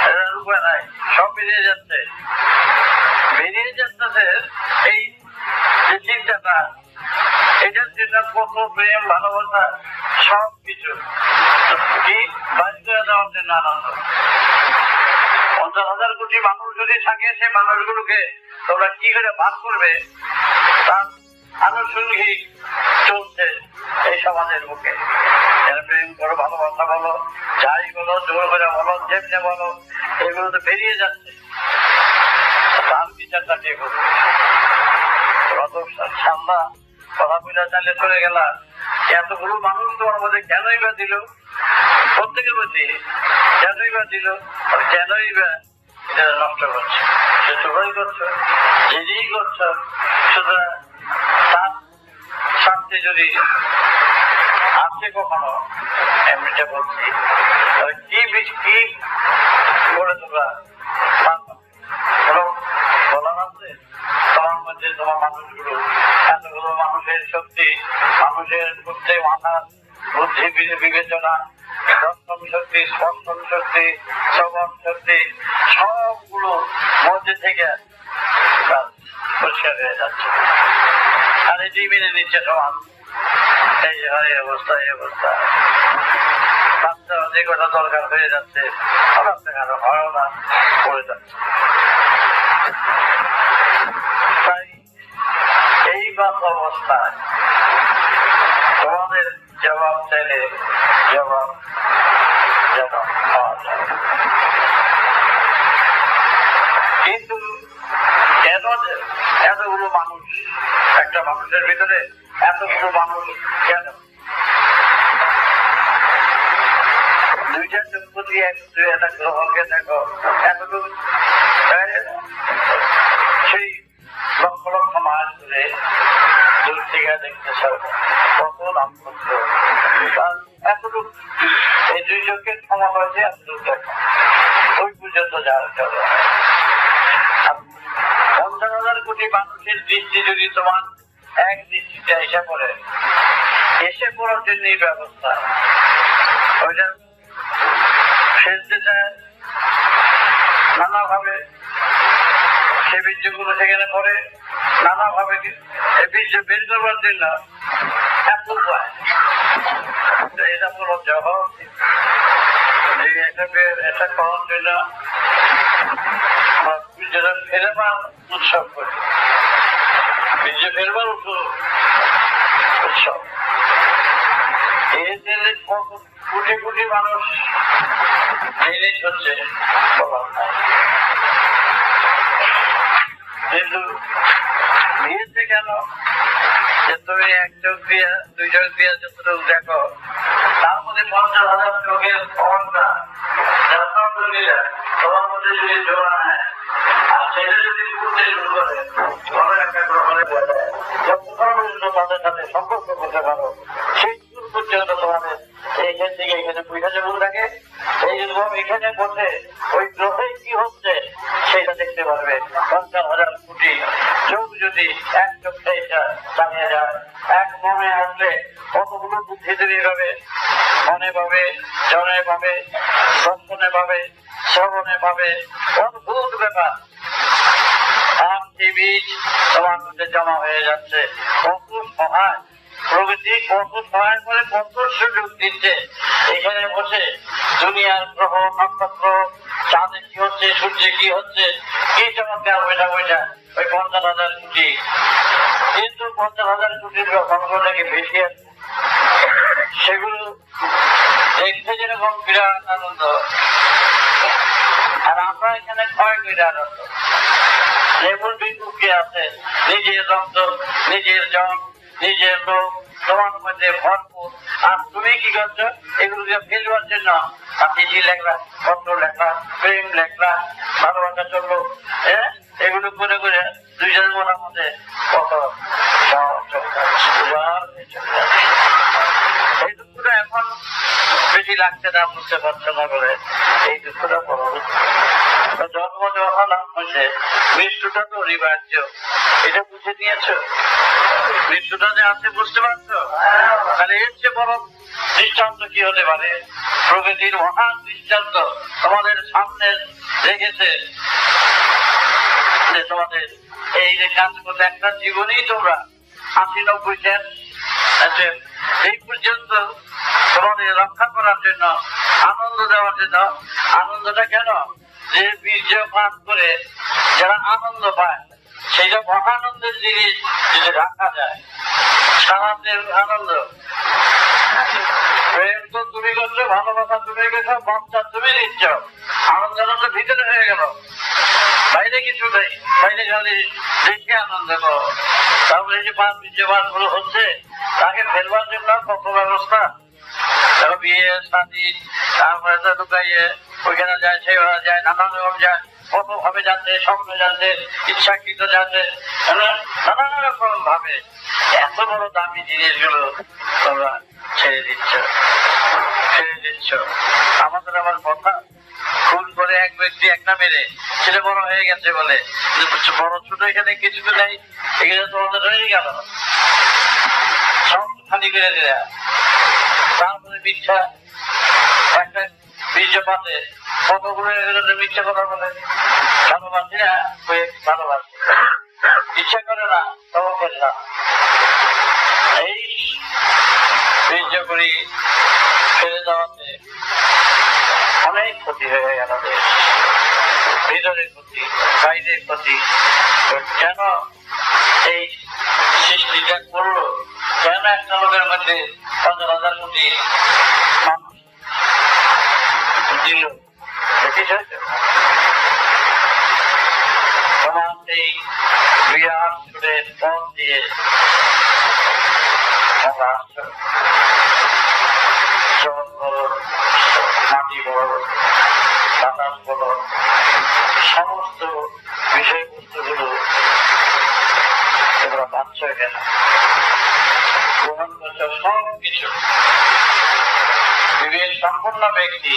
এটার উপায় নাই, সব বেরিয়ে যাচ্ছে। বেরিয়ে যাচ্ছে এই যে চিন্তাটা, এটার জন্য কত প্রেম ভালোবাসা সব কিছু কি বাইর করে দেওয়ার জন্য আনন্দ। 50,000 কোটি মানুষ যদি থাকে, সেই মানুষগুলোকে তোমরা কি করে ভাগ করবে তার আনুষঙ্গিক চলছে এই সমাজের বুকে। প্রেম করো, ভালোবাসা বলো, যাই বলো, জোর করে বলো, যেমনি বলো, এগুলো তো বেরিয়ে যাচ্ছে। তার বিচারটা কে করবে? ঠান্ডা কথা বলে চালিয়ে চলে গেল। এতগুলো মানুষ তোমার মধ্যে কেনই বা দিল? প্রত্যেকের মধ্যে কেনই বা দিল? আর কেনই বা এটা নষ্ট করছে? সে তোমরাই করছো, নিজেই করছো। সুতরাং তার স্বার্থে যদি আসছে কখনো, এমনিটা বলছি, কি কি করে তোমরা বলার আছে তোমার মধ্যে? তোমার মানুষগুলো, এতগুলো মানুষের শক্তি, মানুষের বুদ্ধি, মাথা বুদ্ধি, বিবেচনা, দর্শন শক্তি, স্পর্শন শক্তি, শ্রবণ শক্তি, সবগুলো মধ্যে থেকে পরিষ্কার হয়ে যাচ্ছে। আর এটি মেনে নিচ্ছে সমাজ। এই হয় অবস্থা, এই অবস্থা। বাচ্চা যে কটা দরকার হয়ে যাচ্ছে, আরো হয় না, পড়ে যাচ্ছে। তাই এই বাস অবস্থায় তোমাদের জবাব চাইলে জবাব পাওয়া যায়। কিন্তু কেন এতগুলো মানুষ, একটা মানুষের ভিতরে এতগুলো মানুষ কেন? 2টা চক্ষু দিয়ে একটা গ্রহকে দেখো, এতটুকু সেই লক্ষ লক্ষ মাস ধরে দূর থেকে দেখতেছ কত নাম করছো। এতটুকু এই 2 চোখের ক্ষমা হয়েছে, এতটুকু দেখো, ওই পর্যন্ত যাওয়ার চলো। 50,000 কোটি মানুষের দৃষ্টি যদি তোমার এক দৃষ্টিতে এসে পড়ার জন্য এই ব্যবস্থা, ওইটা ফেলতে চায় নানাভাবে। সে বীর্যগুলো সেখানে পড়ে নানাভাবে, এই বীর্য বের করবার জন্য এত উপায়। এটা পুরো জবাব এটা করার জন্য বীর্যটা ফেরবার উৎসব করি, বীর্য ফেরবার উৎসব। এর জন্য কত কোটি কোটি মানুষ জিনিস হচ্ছে বলার নাই। কিন্তু দিয়েছে কেন? যে তুমি 1 চোখ দিয়ে 2 চোখ দিয়ে যতটুকু দেখো, তার মধ্যে 50,000 চোখের অবস্থা তোমার মধ্যে যদি জোড়া নেয়, আর সেটা যদি করতে শুরু করে, বড় একটা গ্রহণে তাদের সাথে সম্পর্ক করতে পারো, সেই দূর পর্যন্ত তোমাদের এইখান থেকে এখানে পয়সা যেগুলো থাকে, এইরকম এখানে বসে ওই গ্রহে কি হচ্ছে সেটা দেখতে পারবে। 50,000 কোটি চোখ যদি 1 চোখে এটা জানিয়ে যায়, এক মনে আসলে কতগুলো বুদ্ধি তৈরি হবে, মনে পাবে, জনে পাবে, দর্শনে পাবে, শ্রবণে পাবে, অদ্ভুত ব্যাপার। বীজ তোমার মধ্যে জমা হয়ে যাচ্ছে। কত সহায় প্রকৃতি, কত সহায় করে, কত সুযোগ দিচ্ছে। এখানে বসে দুনিয়ার গ্রহ নক্ষত্র, চাঁদে কি হচ্ছে, সূর্যে কি হচ্ছে, কি চমৎকার বইটা ওই 50,000 কোটি। কিন্তু 50,000 কোটির গণনাকে বেশি আছে। সেগুলো দেখতে যেরকম বিরাট আনন্দ, আর আমরা এখানে ক্ষয় করে আনন্দ। যেমন বিমুখী আছে, নিজের রক্ত, নিজের জন, নিজের লোক তোমার মধ্যে ভরপুর, আর তুমি কি করছো এগুলোকে ফেলবার জন্য চিঠি লেখলা, পত্র লেখলা, প্রেম লেখলা, ভালোবাসা চললো, এগুলো করে করে দুইজনের মনের মধ্যে কত এই দুঃখটা এখন বেশি লাগছে না, বুঝতে পারছো না বলে এই দুঃখটা বড় জন্ম যখন হয়েছে, মৃত্যুটা তো অনিবার্য, এটা বুঝে নিয়েছ? মৃত্যুটা যে আছে বুঝতে পারছো? তাহলে এর চেয়ে বড় দৃষ্টান্ত কি হতে পারে? প্রকৃতির মহান দৃষ্টান্ত তোমাদের সামনে রেখেছে যে তোমাদের এই যে কাজ করতে একটা জীবনেই তোমরা ৮০-৯০ এই পর্যন্ত তোমাদের রক্ষা করার জন্য, আনন্দ দেওয়ার জন্য। আনন্দটা কেন? যে বীর্য পান করে যারা আনন্দ পায়, সেইটা মহানন্দের জিনিস যদি রাখা যায়, সারাদের আনন্দ। প্রেম তো তুমি করছো, ভালোবাসা তুমি করছো, বাচ্চা তুমি দিচ্ছ, আনন্দটা তো ভিতরে হয়ে গেল, বাইরে কিছু নেই, বাইরে খালি দেখে আনন্দ করো। তারপরে যে বীর্যপান গুলো হচ্ছে, তাকে ফেলবার জন্য কত ব্যবস্থা, তারপর বিয়ে শাদী, তারপরে তো ঢুকাইয়ে ওইখানে যায়, সেভাবে যায়, নানান রকম যায়, কত ভাবে যাচ্ছে, স্বপ্ন যাচ্ছে, ইচ্ছাকৃত যাচ্ছে, নানান রকম ভাবে এত বড় দামি জিনিসগুলো তোমরা ছেড়ে দিচ্ছ। আমাদের আমার কথা, খুন করে এক ব্যক্তি একটা মেরে ছেলে বড় হয়ে গেছে বলে, বড় ছোট এখানে কিছু তো নেই, এখানে তোমাদের রয়ে গেল, সব খালি করে দেয়া। তারপরে মিথ্যা একটা বীর্যপাতে কতগুলো মিথ্যা কথা বলে, ভালোবাসি না, ভালোবাসি, ইচ্ছা করে না, তবে ফেললাম। এই বীর্য করি ফেলে দেওয়াতে অনেক ক্ষতি হয়ে গেল, ভিতরের ক্ষতি, বাইরের ক্ষতি। কেন এই সৃষ্টিটা করলো? কেন একটা লোকের মধ্যে ১০০০ কোটি মানুষ দিল? তোমার এই বিরাট সুরের পথ দিয়ে তোমরা আসছো, জল বলো, মাটি বলো, বাতাস বলো, সমস্ত বিষয়বস্তুগুলো তোমরা পাচ্ছ এখানে, গ্রহণ করছ সব কিছু। বিবেক সম্পন্ন ব্যক্তি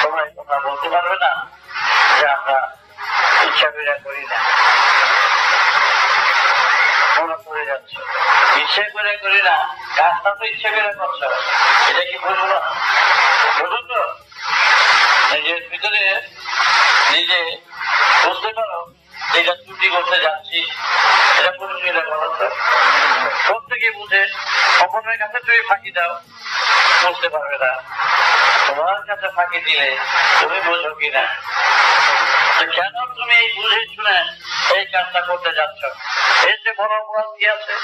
তোমরা তোমরা বলতে পারবে না যে আমরা ইচ্ছা করে করি না, তোমরা করে যাচ্ছ। ইচ্ছে করে করি না, কাজটা তো ইচ্ছে করে করছো, এটা কি বুঝবো না? বুঝো তো, নিজের ভিতরে নিজে বুঝতে পারো এটা ত্রুটি করতে যাচ্ছি, এটা পরিচয় বলো তো। প্রত্যেকে বুঝে, অপরের কাছে তুমি ফাঁকি দাও, বুঝতে পারবে না। তোমার কাছে ফাঁকি দিলে তুমি বুঝো কিনা? কেন তুমি এই বুঝে শুনে এই কাজটা করতে যাচ্ছ? এর যে বড় অপরাধ কি আছে?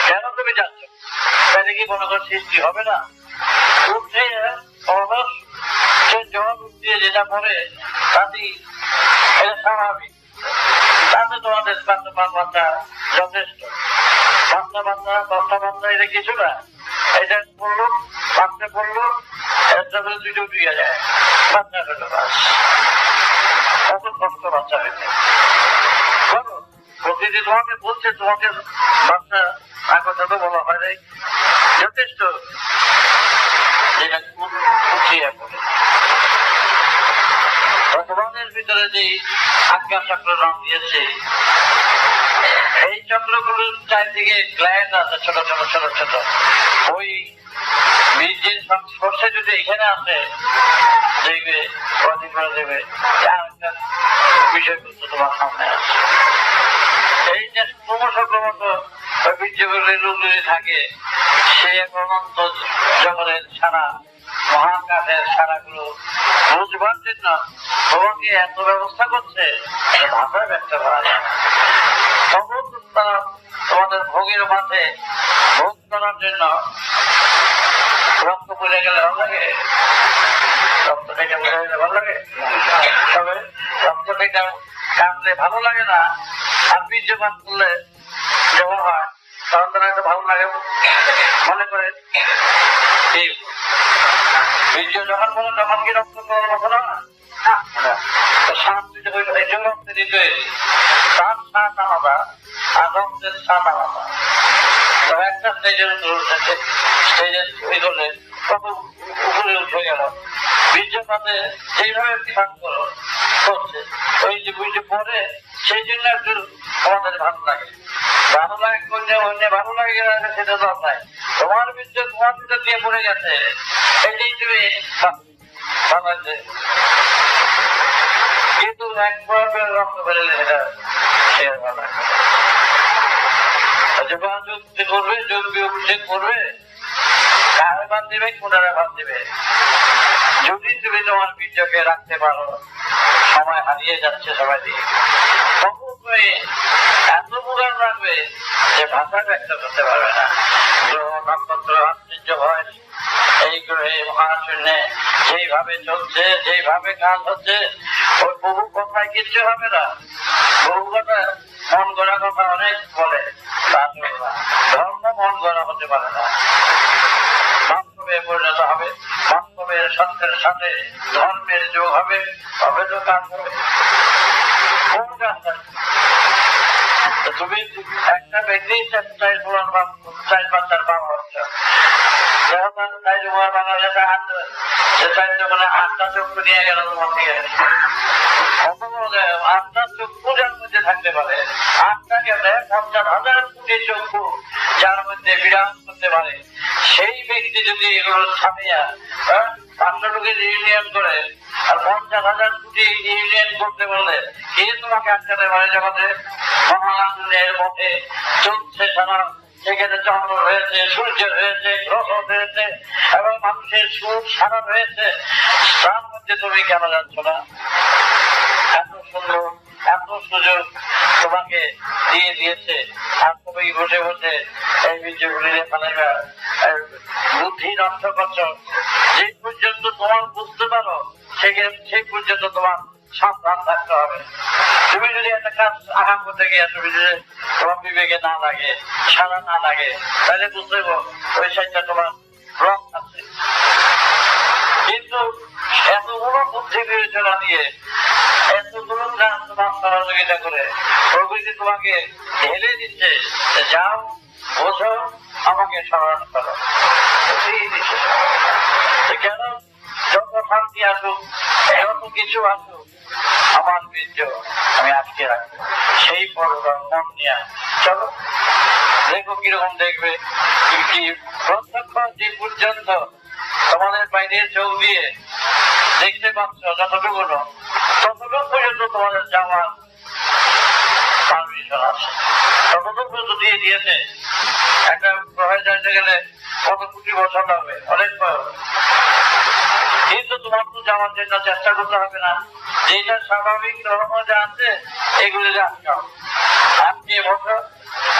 কেন তুমি যাচ্ছ? তাহলে কি মনে কর সৃষ্টি হবে না? উঠে অলস জবাব দিয়ে যেটা পড়ে তাতেই এটা স্বাভাবিক। তাতে তোমাদের বাচ্চা যথেষ্ট। বাচ্চা 10টা বাচ্চা এটা কিছু না, এটা পড়লো, বাচ্চা পড়লো, একটা করে দুটো দিয়ে যায়, বাচ্চা হলো বাস। কত কষ্ট বাচ্চা হয়েছে বলো? প্রকৃতি তোমাকে বলছে, তোমাকে বাচ্চা আর কথা তো বলা হয় নাই, যথেষ্ট। যেটা উঠিয়ে পড়ে তোমাদের ভিতরে যে আজ্ঞা চক্র নাম দিয়েছে, এই চক্রগুলোর চারদিকে গ্ল্যান্ড আছে, ছোট ছোট ছোট ছোট। ওই বীর্যের সংস্পর্শে যদি এখানে আসে, দেখবে অধিক করে দেবে বিষয়বস্তু তোমার সামনে আসে। এই যে ক্রমশ ওই বীর্যগুলির লোক যদি থাকে, সে অনন্ত জগতের সারা, মহাকাশের সারাগুলো বুঝবার জন্য তোমাকে এত ব্যবস্থা করছে, ভাষায় ব্যক্ত করা যায়। তখন তারা তোমাদের ভোগের মাঝে ভোগ করার জন্য রক্ত পড়ে গেলে ভালো লাগে, রক্ত থেকে বোঝা গেলে ভালো লাগে, তবে রক্ত থেকে কাটলে ভালো লাগে না, আর বীর্যপাত করলে যখন হয় তখন তারা একটা ভালো লাগে মনে করে। বীর্য যখন বলে তখন কি রক্ত করার মতো না, শ্বাস দিতে রক্ত দিতে তার শ্বাস আলাদা আর রক্তের শ্বাস আলাদা। তবে একটা স্টেজের স্টেজের করলে কত উপরে উঠে গেল, বীর্যপাতে যেইভাবে শ্বাস করছে ওই যে বীর্য পরে সেই জন্য একটু আমাদের ভালো লাগে। ভালো লাগে করলে অন্য ভালো লাগে সেটা তো নাই, তোমার বীর্য তোমার ভিতর দিয়ে পড়ে গেছে, এটাই তুমি ভালো লাগছে। কিন্তু একবার রক্ত বেরোলে সেটা সে ভালো লাগে। যখন যুক্তি করবে, যোগ বিয়োগ করবে, কারে বাদ দেবে, কোনারে বাদ দেবে। যদি তুমি তোমার বীর্যকে রাখতে পারো, সময় হারিয়ে যাচ্ছে সবাই দিয়ে, তখন তুমি এত প্রকার রাখবে যে ভাষা ব্যক্ত করতে পারবে না। গ্রহ নক্ষত্র আশ্চর্য হয় এই গ্রহে মহাশূন্যে যেইভাবে চলছে, যেইভাবে কাজ হচ্ছে, ওই বহু কথায় কিচ্ছু হবে না। বহু কথা মন গড়া কথা অনেক বলে, ধর্ম মন গড়া হতে পারে না, বাস্তবে পরিণত হবে। বাস্তবের সত্যের সাথে ধর্মের যোগ হবে, তবে তো কাজ হবে। কোন কাজটা তুমি একটা ব্যক্তি চার বাচ্চার বাবা হচ্ছে, আটটা চক্ষু নিয়ে গেল তোমার থেকে, আটটা চক্ষু যার মধ্যে থাকতে পারে, আটটা গেলে 50,000 কোটি চক্ষু যার মধ্যে বিরাজ করতে পারে, সেই ব্যক্তি যদি এগুলো ছাপিয়া 500 লোকের ইউনিয়ন করে আর 50,000 কোটি ইউনিয়ন করতে বললে কে তোমাকে আটকাতে পারে? জগতে মহাশূন্যের মধ্যে চলছে সারা, সেখানে চন্দ্র রয়েছে, সূর্য রয়েছে, গ্রহ রয়েছে এবং মানুষের সুর সারা রয়েছে, তার মধ্যে তুমি কেন যাচ্ছ না? এত সুন্দর, এত সুযোগ তোমাকে দিয়ে দিয়েছে, আর তুমি বসে বসে এই বীর্যগুলিরে ফেলাইবা, বুদ্ধি নষ্ট করছো। যে পর্যন্ত তোমার বুঝতে পারো সেই পর্যন্ত তোমার সাবধান থাকতে হবে। তুমি যদি একটা কাজ আগাম করতে গিয়ে তুমি যদি তোমার বিবেকে না লাগে, সারা না লাগে, তাহলে বুঝতে ওই সাইডটা তোমার ব্লক আছে। কিন্তু এতগুলো বুদ্ধি বিবেচনা দিয়ে, এতগুলো গান তোমার সহযোগিতা করে প্রকৃতি তোমাকে ঢেলে দিচ্ছে, যাও বোঝো, আমাকে স্মরণ করো। কেন? যত শান্তি আসুক, যত কিছু আসুক, আমার বীর্য আমি আটকে রাখবো, সেই পরবার মন নিয়ে চলো। দেখো কিরকম দেখবে, কি প্রত্যক্ষ যে পর্যন্ত তোমাদের বাইরের চোখ দিয়ে দেখতে পাচ্ছ, যতটুকু ততটুকু পর্যন্ত তোমাদের যাওয়ার পারমিশন আছে, ততটুকু পর্যন্ত দিয়ে দিয়েছে। একটা গ্রহে যাইতে গেলে কত কোটি বছর লাগবে, অনেক বছর, কিন্তু তোমার তো যাওয়ার জন্য চেষ্টা করতে হবে না। যেটা স্বাভাবিক ধর্ম যা আছে এগুলো আটকাও, আটকে বছর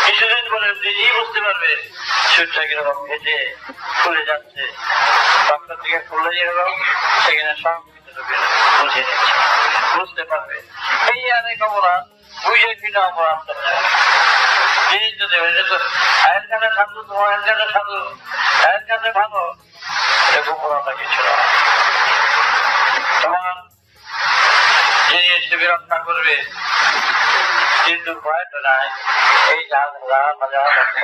কিছুদিন পরে নিজেই বুঝতে পারবে সূর্যটা কিরকম ভেজে খুলে যাচ্ছে, বাচ্চার দিকে খুলে গেল, সেখানে সব বুঝে নিচ্ছে, বুঝতে পারবে। এই অনেক অপরাধ বুঝে কিনা অপরাধ করছে, এর কাছে সাধু, তোমার এর কাছে সাধু, এর কাছে ভালো, এরকম অপরাধ কিছু না। তোমার যে এসে রক্ষা করবে, কিন্তু ভয়টা নাই। এই হাজার লক্ষ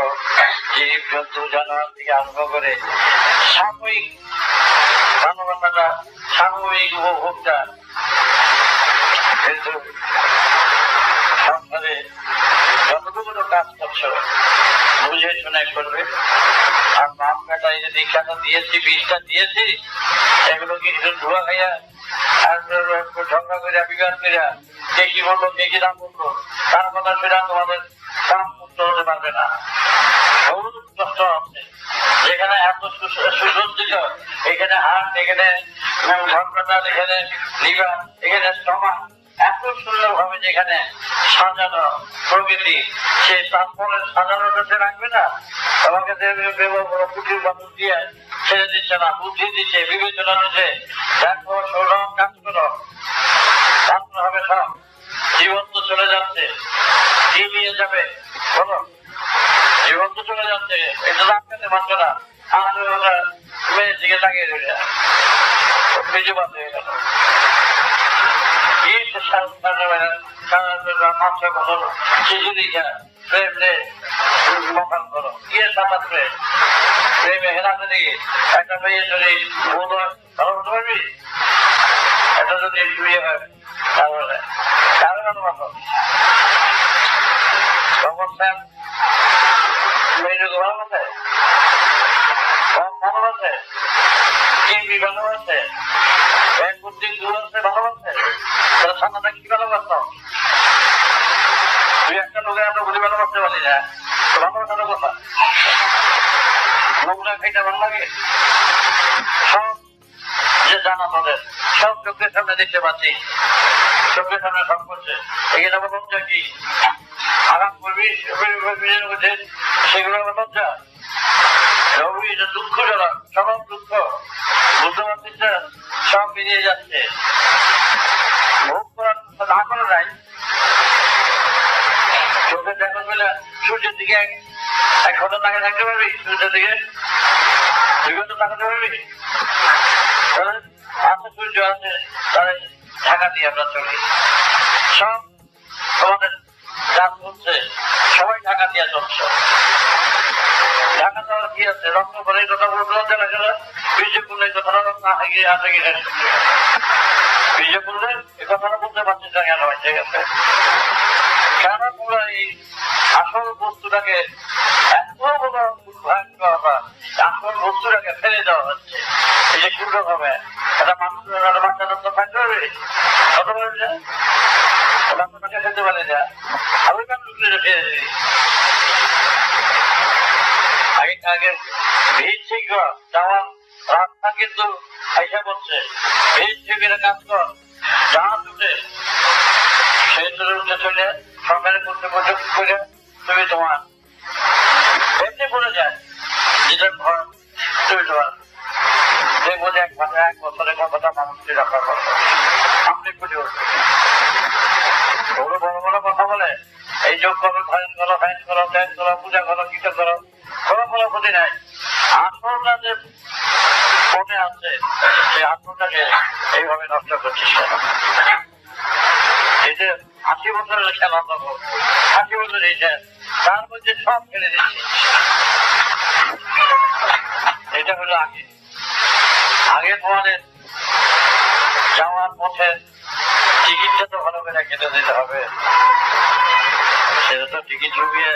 জীব জন্তু জানোয়ার থেকে আরম্ভ করে সাময়িক মানবতাটা, সাময়িক উপভোগটা, কিন্তু সংসারে যতটুকু কাজ করছো বুঝে শুনে করবে। আর বাপ বেটা এই যে দীক্ষাটা দিয়েছি, বীজটা দিয়েছি, এগুলো কিছু ধোয়া খাইয়া আর ঝগড়া করে বিবাদ করিয়া কে কি বললো, কে কি না বললো, তার কথা সেটা তোমাদের কাম করতে হতে পারবে না। বহুত কষ্ট আছে, যেখানে এত সুসজ্জিত, এখানে হাত, এখানে ঝগড়াটা, এখানে লিভার, এখানে স্টমাক, এত সুন্দর ভাবে যেখানে সাজানো প্রকৃতি, সে তারপরে সাজানোটা রাখবে না, আমাকে কুটির বাদুর দিয়ে ছেড়ে দিচ্ছে না, বুদ্ধি দিচ্ছে, বিবেচনা দিচ্ছে, দেখো শোনো কাজ করো, ছাত্র হবে সব, জীবন তো চলে যাচ্ছে, কি নিয়ে যাবে বলো, জীবন তো চলে যাচ্ছে, এটা রাখতে পারছো না, মেয়ের দিকে তাকিয়ে রইলে বেজে বাদ হয়ে গেল। শিশু দিকে প্রেম রে মকান করো, গিয়ে সামাত রে প্রেমে হেরাতে দিকে একটা মেয়ে যদি বোধ হয় ভালো হতে পারবি, এটা যদি বিয়ে হয় তাহলে কারো কেন ভালো অবস্থান মেয়েটাকে ভালোবাসে, কম ভালোবাসে, কি ভালোবাসে, এক বুদ্ধি দূর আছে ভালোবাসে, তাহলে সামনে কি ভালোবাসত? তুই একটা লোকের আমরা বলি ভালোবাসতে পারি না, ভালোবাসার কথা নোংরা খাইতে ভালো লাগে, সব যে জানা তোদের সব চোখের সামনে দেখতে পাচ্ছি, চোখের সামনে সব করছে, এখানে আবার লজ্জা কি আরাম করবি সেগুলো আবার লজ্জা, দুঃখ যারা সব দুঃখ বুঝতে পারছিস না, সব বেরিয়ে যাচ্ছে, ভোগ করার না করে নাই, চোখে দেখা পেলে সূর্যের দিকে এক ঘন্টা তাকে থাকতে পারবি, সূর্যের দিকে 2 ঘন্টা তাকাতে পারবি, আছে সূর্য আছে, তাহলে ঢাকা দিয়ে আমরা চলি, সব তোমাদের যা চলছে সবাই ঢাকা দিয়ে চলছে, ঢাকা দেওয়ার কি আছে, রক্ত করে এই কথা বলতে লাগে না, বীর্য করলে এই কথাটা না গিয়ে আসে গিয়ে বীর্য করলে এই কথাটা বলতে পারছিস না কেন, ঠিক আছে কেন তোমরা এই আসল বস্তুটাকে এত বড় আসল বস্তুটাকে ফেলে দেওয়া হচ্ছে, এই যে সুন্দর হবে একটা মানুষ একটা বাচ্চাদের তো থাকতে পারবে, কত পারবে না বাচ্চাটাকে ফেলতে পারে না, আমি কেন ফেলে দিই, আগে ভিড় ঠিক যাওয়ার রাস্তা কিন্তু আইসা করছে, ভিড় ঠিক কাজ কর, জাহাজ উঠে সেই তুলে উঠে চলে সরকারের করতে প্রযোগ করে তুমি তোমার এমনি পড়ে যায়, যেটা ঘর তুমি তোমার দেখবো যে 1 বছরের কথাটা মানুষকে রক্ষা করবো, আপনি পুজো বড় বড় বড় কথা বলে এই যোগ করো, ধ্যান করো, ধ্যান করো, ধ্যান করো, পূজা করো, গীতা করো, কোনো ক্ষতি নাই, আসলটা যে মনে আছে সেই আসলটাকে এইভাবে নষ্ট করছিস কেন, এই যে 80 বছরের খেলা করবো, 80 বছর এইটা তার মধ্যে সব ফেলে দিচ্ছি, এটা হলো আগে তোমাদের যাওয়ার পথে টিকিটটা তো ভালো করে কেটে দিতে হবে, সেটা তো টিকিট ঢুকিয়ে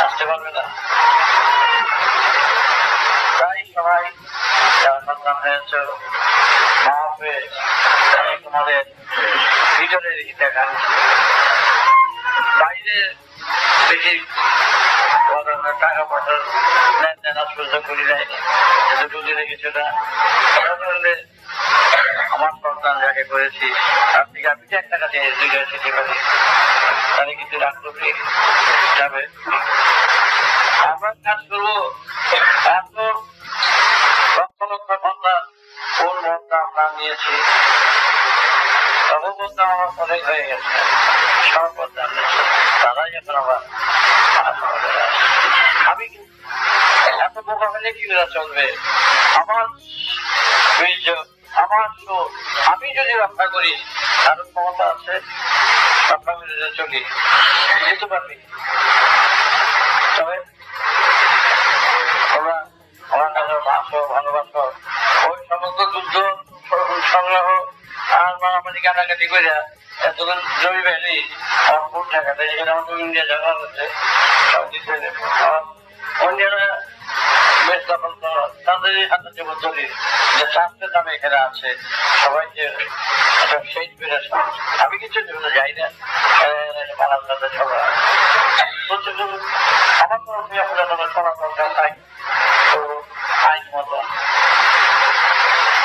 আসতে পারবে না, তাই সবাই যারা সন্তান হয়েছ মা হয়ে তোমাদের ভিতরে দেখা, বাইরে বেশি টাকা পয়সার লেনদেন সহ্য করি নাই, বুঝে রেখেছে না, আমার সন্তান যাকে করেছি তার থেকে আমি 1 টাকা দিয়ে 2 টাকা শিখতে পারি, তাহলে কিছু রাখতে যাবে, আমরা কাজ করবো, এত লক্ষ লক্ষ ঘন্টা কোন ঘন্টা আমরা নিয়েছি, সর্বঘন্টা আমার অনেক হয়ে গেছে, সব ঘন্টা তারাই এখন আবার আমি এত বোকা হলে কি করে চলবে, আমার বীর্য আমার সুখ আমি যদি রক্ষা করি, কারণ ক্ষমতা আছে রক্ষা করে চলি, যেতে পারবি, তবে ওরা আমার কাছে বাসো ভালোবাসো, ওই সমস্ত যুদ্ধ সংগ্রহ আর মারামারি কাটাকাটি করে এতদিন জমি ভ্যালি আমার কোন টাকাটা যেখানে আমাদের ইন্ডিয়া জায়গা হচ্ছে সব দিতে অন্যরা বেশ দখল তাদের হাতে যেমন দলিল যে চারটে দামে এখানে আছে, সবাইকে সেই আমি কিছু জন্য যাই না, সবাই আমার তরফে আপনার করা দরকার, তাই তো আইন মতো,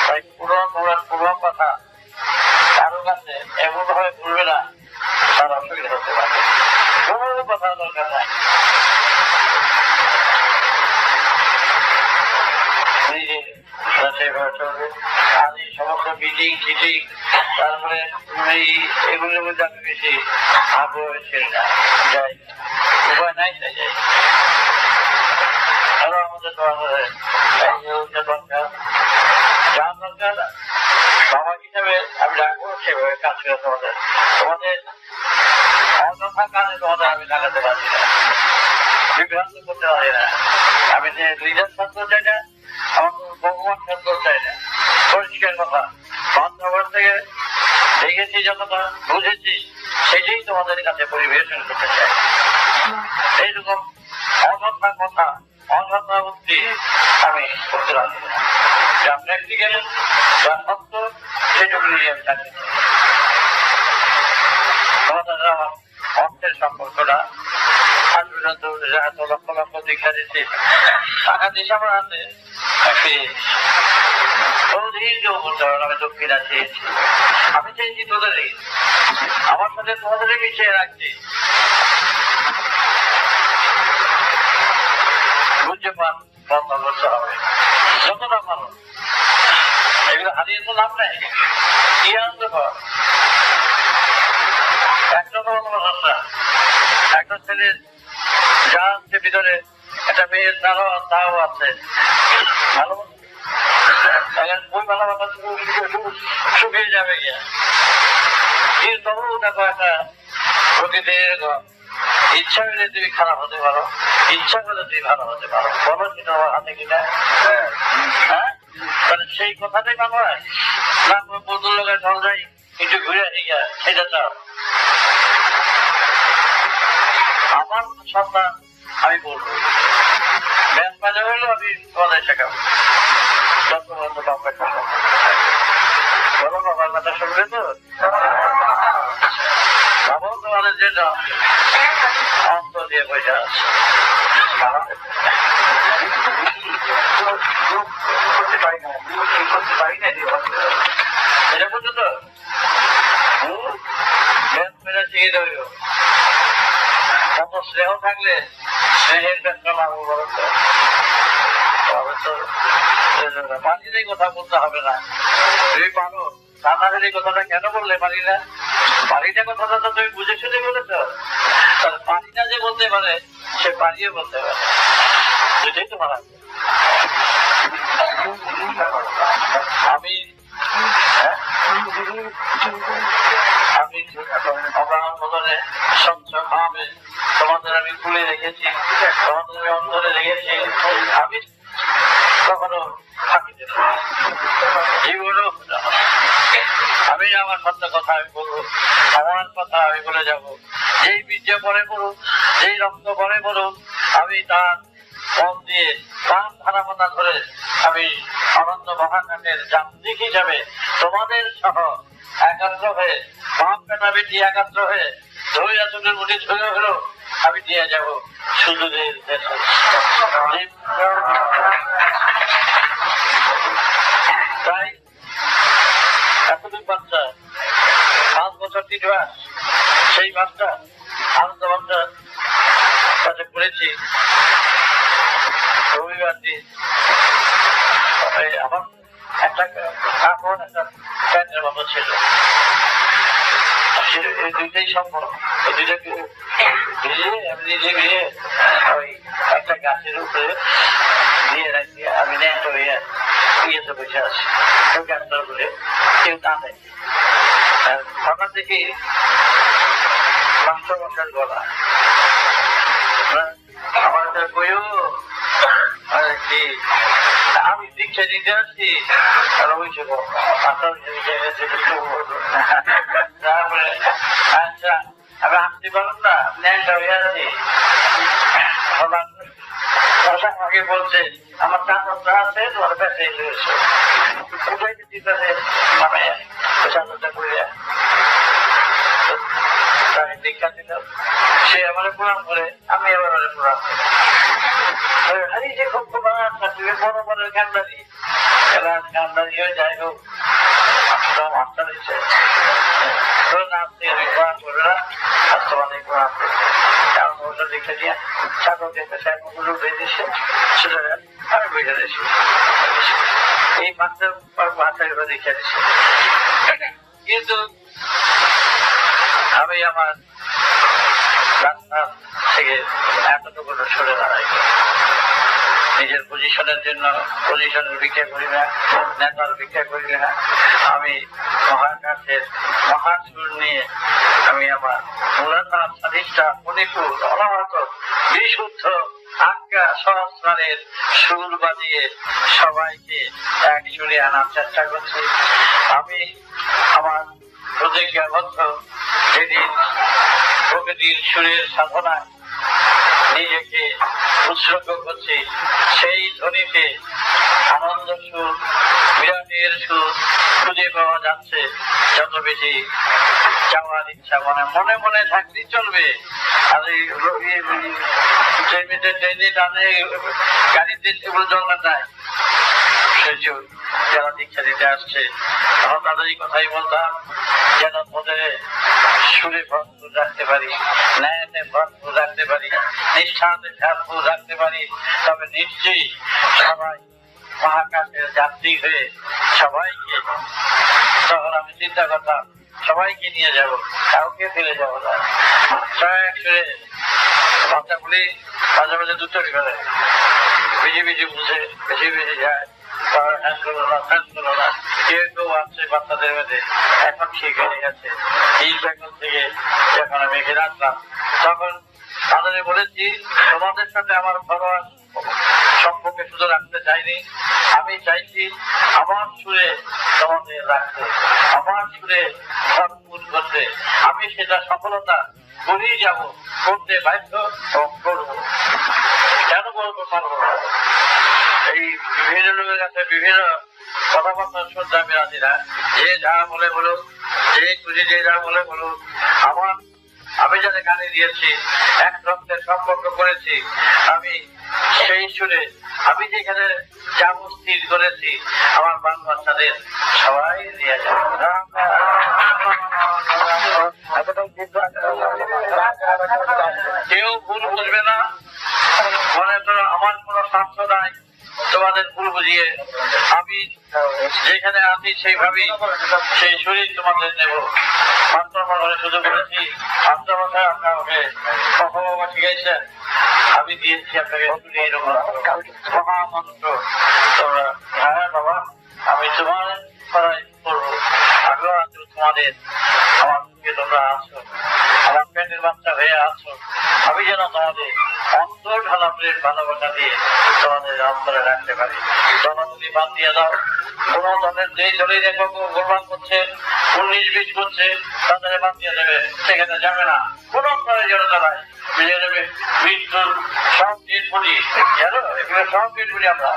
তাই পুরো কথা কারো কাছে এমন ভাবে ভুলবে না তার অসুবিধা হতে পারে, কোনো কথা দরকার নাই, বছর আর এই সমস্ত মিটিং টিটিং তারপরে এগুলোর মধ্যে আমি বেশি আগ্রহ ছিল না, যাই উপায় নাই তাই যাই। আরো আমাদের দরকার যা দরকার বাবা হিসাবে আমি রাখবো, সেভাবে কাজ করে তোমাদের অযথা কাজে তোমাদের আমি লাগাতে পারছি না, বিভ্রান্ত করতে পারি না। আমি যে লিডার ছাত্র চাই না, আমার ভগবান ছাত্র চাই না, পরিষ্কার কথা। বান্ধবর থেকে দেখেছি, যতটা বুঝেছি সেটাই তোমাদের কাছে পরিবেশন করতে চাই। এইরকম অযথা কথা, অযথা বুদ্ধি আমি করতে পারি না। যা প্র্যাকটিক্যাল, যা সত্য, সেটুকু নিয়ে আমি থাকি। তোমাদের আমার অর্থের সম্পর্কটা লক্ষ লক্ষ দীক্ষা দিচ্ছি, টাকা দিয়েছে আমার হাতে একটি আমি দক্ষিণা চেয়েছি। আমি চেয়েছি তোদেরই, আমার সাথে তোমাদেরই মিশিয়ে রাখছি। বুঝতে পার করতে হবে যতটা ভালো। এগুলো হারিয়ে তো লাভ নেই, কি আনতে পার। একটা তো একটা ছেলের যা আছে ভিতরে, একটা মেয়ের তাও আছে ভালো, ওই ভালোবাসা শুকিয়ে যাবে গিয়া। কিন্তু দেখো একটা প্রকৃতির ইচ্ছা হলে তুমি খারাপ হতে পারো, ইচ্ছা করলে তুমি ভালো হতে পারো। বলো সেটা আমার হাতে কিনা? হ্যাঁ, তাহলে সেই কথাটাই ভালো হয় না? বন্ধুর লোকের ঢল যাই একটু ঘুরে আসি গিয়া, সেটা চাও। আমার সন্তান আমি বলবো, ব্যাস বাজা হইলেও আমি তোমাদের শেখাবো। বলো বাবার কথা শুনবে তো? বাবু তোমাদের জন্য অন্তর দিয়ে পয়সা আছে, এটা বুঝছো তো? মেরা শিখে দেবে। কত স্নেহ থাকলে স্নেহের ব্যবসা লাগবো বলো তো? পানির কথা বলতে হবে না, তুমি পারো। রান্নাঘরের এই কথাটা কেন বললে পারি না? পারিটা কথাটা তো তুমি বুঝে শুনে বলেছ। তাহলে পারিটা যে বলতে পারে, সে পারিয়ে বলতে পারে, দুটোই তো মারা। আমি অব্রাহ্মণ বদলে স্বচ্ছ ভাবে তোমাদের আমি খুলে রেখেছি, তোমাদের আমি অন্তরে রেখেছি। আমি কখনো থাকিতে জীবনও আমি আমার সত্য কথা আমি বলবো, আমার কথা আমি বলে যাব। যেই বীর্য পরে পড়ুক, যেই রক্ত পরে পড়ুক, আমি তার মন দিয়ে প্রাণ ধারা মাথা ধরে আমি আনন্দ মহাকাশের যান্ত্রিক হিসাবে তোমাদের সহ একাত্র হয়ে, বাপ বেটা বেটি একাত্র হয়ে ধরে আসনের মুঠি ধরে হলো আমি দিয়ে যাব সুযোগের দেশে। তাই এতদিন বাচ্চা 5 বছর 3 মাস, সেই মাসটা আনন্দ বাচ্চা কাছে পড়েছি রবিবার দিন। আমার একটা কাপড়, একটা প্যান্টের মতো ছিল, দুইটাই সম্ভব। দুইটাকে ভিজিয়ে আমি নিজে ভিজে ওই একটা গাছের উপরে দিয়ে রাখি। আমি ন্যাংটা হইয়া ইয়েতে বসে আছি, ওই গাছটার উপরে কেউ টানে। হঠাৎ দেখি মাস্টার মশার গলা, আমার বইও কি আমি দীক্ষা দিতে আসছি। আর ওই ছিল তারপরে আচ্ছা আমি আসতে পারলাম না, ন্যাংটা হয়ে আছি। আমাকে বলছে আমার চাঁদটা আছে, তোমার কাছে উঠাইতে দিতে মানে চাঁদটা করে দীক্ষা দিল। সে আমার প্রণাম করে, আমি এবার প্রণাম করি। আরে যে খুব বড় বড় কান্দারি, এরা কান্দারি হয়ে যাই হোক মাস্টার দিচ্ছে নামতে প্রণাম করে না, আর তোমাদের প্রণাম করে। কারণ ওটা দেখে দিয়ে ছাত্র দেখতে সাহেবগুলো বেঁধেছে, সেটা আমি বেঁধে দিয়েছি। এই মাথায় দেখে দিচ্ছে। কিন্তু আমি আমার রাস্তা থেকে এতটুকু সরে দাঁড়াই, নিজের পজিশনের জন্য পজিশনের ভিক্ষা করি না, নেতার ভিক্ষা করি না। আমি মহাকাশের মহাসুর নিয়ে আমি আমার মূলতার সাধিষ্ঠা মণিপুর অনাহত বিশুদ্ধ আজ্ঞা সহস্রানের সুর বাজিয়ে সবাইকে এক সুরে আনার চেষ্টা করছি। আমি আমার প্রতিজ্ঞাবদ্ধ যেদিন প্রকৃতির সুরের সাধনায় নিজেকে উৎসর্গ করছি, সেই ধ্বনিতে আনন্দ সুর, বিরাটের সুর খুঁজে পাওয়া যাচ্ছে। যত বেশি যাওয়ার ইচ্ছা মনে মনে থাকলেই চলবে। আর এই ট্রেনে টানে গাড়িতে সেগুলো দরকার নাই। যারা দীক্ষা দিতে আসছে তখন তাদের কথাই বলতাম, যেন মনে সুরে ভরপুর রাখতে পারি, ন্যায়তে ভরপুর রাখতে পারি, নিষ্ঠাতে ভরপুর রাখতে পারি, তবে নিশ্চয়ই সবাই মহাকাশের যাত্রী হয়ে সবাইকে, তখন আমি চিন্তা করতাম সবাইকে নিয়ে যাব, কাউকে ফেলে যাবো না। সুরে বাচ্চাগুলি মাঝে মাঝে দুটোই করে বেশি বেশি বুঝে বেশি বেশি যায়, কেউ আছে বাচ্চাদের মধ্যে এখন ঠিক হয়ে গেছে। এই বেঙ্গল থেকে যখন আমি এখানে আসলাম তখন তাদের বলেছি, তোমাদের সাথে আমার ঘরোয়া সম্পর্কে শুধু রাখতে চাইনি, আমি চাইছি আমার সুরে তোমাদের রাখতে, আমার সুরে ভরপুর করতে। আমি সেটা সফলতা করেই যাব, করতে বাধ্য করবো। কেন বলবো পারবো না? এই বিভিন্ন লোকের কাছে বিভিন্ন কথাবার্তা শুনতে আমি রাজি না। যে যা বলে বলুক, যে খুশি যে যা বলে বলুক, আমি যাদের গানে দিয়েছি, এক রক্তের সম্পর্ক করেছি, আমি সেই সুরে আমি যেখানে যাবো স্থির করেছি, আমার বাল বাচ্চাদের সবাই দিয়ে যাবে। কেউ ভুল বুঝবে না, মনে করো আমার কোনো স্বার্থ নাই তোমাদের ভুল বুঝিয়ে। আমি যেখানে আছি সেইভাবেই সেই শরীর তোমাদের নেব। মাস্টার শুধু বলেছি, মাস্টার মশাই আপনাকে বাবা শিখাইছেন, আমি দিয়েছি আপনাকে এইরকম মহামন্ত্র। তোমরা হ্যাঁ বাবা, আমি তোমার করাই করবো। আগ্রহ আছে তোমাদের, আমার সঙ্গে তোমরা আছো, আমার পেটের বাচ্চা হয়ে আছো। আমি যেন তোমাদের অন্তর ঢালা প্রেম ভালোবাসা দিয়ে তোমাদের অন্তরে রাখতে পারি। তোমরা যদি বাদ দিয়ে দাও, কোন দলের যেই দলের একক গোলমাল করছে, 19-20 করছে, তাদের বাদ দিয়ে দেবে, সেখানে যাবে না। কোন প্রয়োজন নাই, মিলিয়ে দেবে মৃত্যুর সব ডেট বলি, জানো এগুলো সব ডেট বলি আমরা।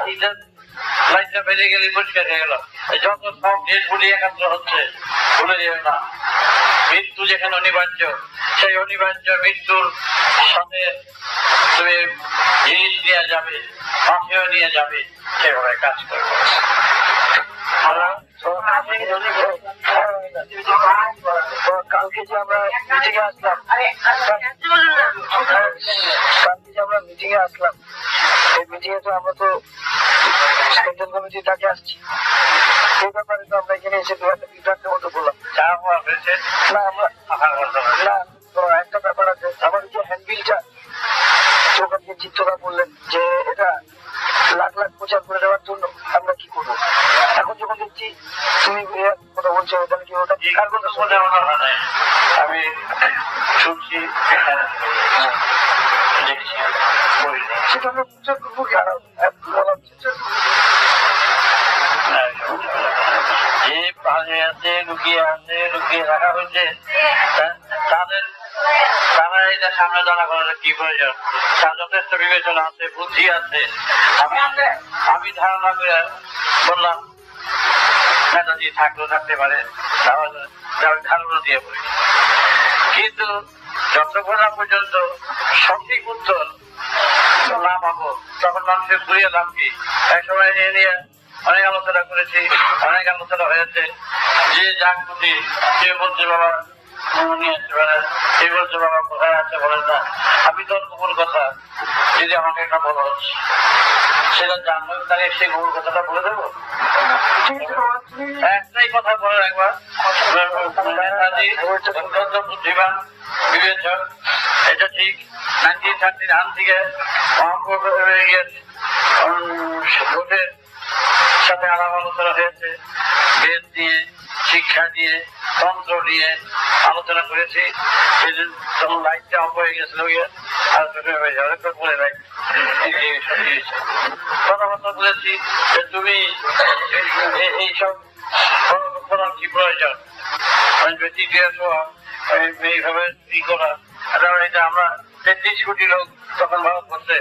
এই লাইনটা বেড়ে গেলে পরিষ্কার হয়ে গেল। যত সব ডেট বলি একাত্র হচ্ছে, ভুলে যাবে না। মৃত্যু যেখানে অনিবার্য, সেই অনিবার্য মৃত্যুর সাথে তুমি জিনিস নিয়ে যাবে, পাশেও নিয়ে যাবে, সেভাবে কাজ করবে। কালকে যে আমরা মিটিং এ আসলাম, এই মিটিং এ তো আমরা তো সেন্ট্রাল কমিটির ডাকে আসছি। এই ব্যাপারে তো আমরা এখানে এসে বিভ্রান্তের মতো বললাম না। আমরা না, একটা ব্যাপার আছে, আমার যে হ্যান্ডবিলটা ওখানকে চিত্রটা বললেন যে এটা লাখ লাখ প্রচার করে দেওয়ার জন্য আমরা কি করবো। এখন যখন দেখছি তুমি কথা বলছো, ওখানে কি ওটা কার কথা বলে আমি শুনছি, দেখছি, সেটা আমরা প্রচার করবো কি? যে পাশে আছে লুকিয়ে রাখা হয়েছে, তারা এটা সামনে দাঁড়া করার কি প্রয়োজন? তার যথেষ্ট বিবেচনা আছে, বুদ্ধি আছে। আমি ধারণা করে বললাম নেতাজি থাকতে পারে, ধারণা দিয়ে বলি। কিন্তু যতক্ষণ না পর্যন্ত সঠিক উত্তর না পাবো, তখন মানুষের ঘুরিয়ে লাভ কি? এক সময় নিয়ে অনেক আলোচনা করেছি, অনেক আলোচনা হয়েছে। যে যাক বুদ্ধি, কেউ বলছে বাবা নিয়ে আসতে পারে, কেউ বলছে বাবা কোথায় আছে বলেন না। আমি তো গোপন কথা যদি আমাকে একটা বলো, সেটা জানলে তাহলে সে গরুর কথাটা বলে দেবো। একটাই কথা বলে একবার, নেতাজি অত্যন্ত বুদ্ধিমান বিবেচক, এটা ঠিক। 1939 থেকে ভোটের সাথে আলাপ আলোচনা হয়েছে, বেদ নিয়ে, শিক্ষা নিয়ে, তন্ত্র নিয়ে আলোচনা করেছি। সেদিন তখন লাইটটা অফ হয়ে গেছিল, আলোচনা হয়ে যাবে বলে নাই কথাবার্তা বলেছি যে তুমি এইসব করার কি প্রয়োজন, এইভাবে ই করা। এটা আমরা 33 কোটি লোক তখন ভারতবর্ষে,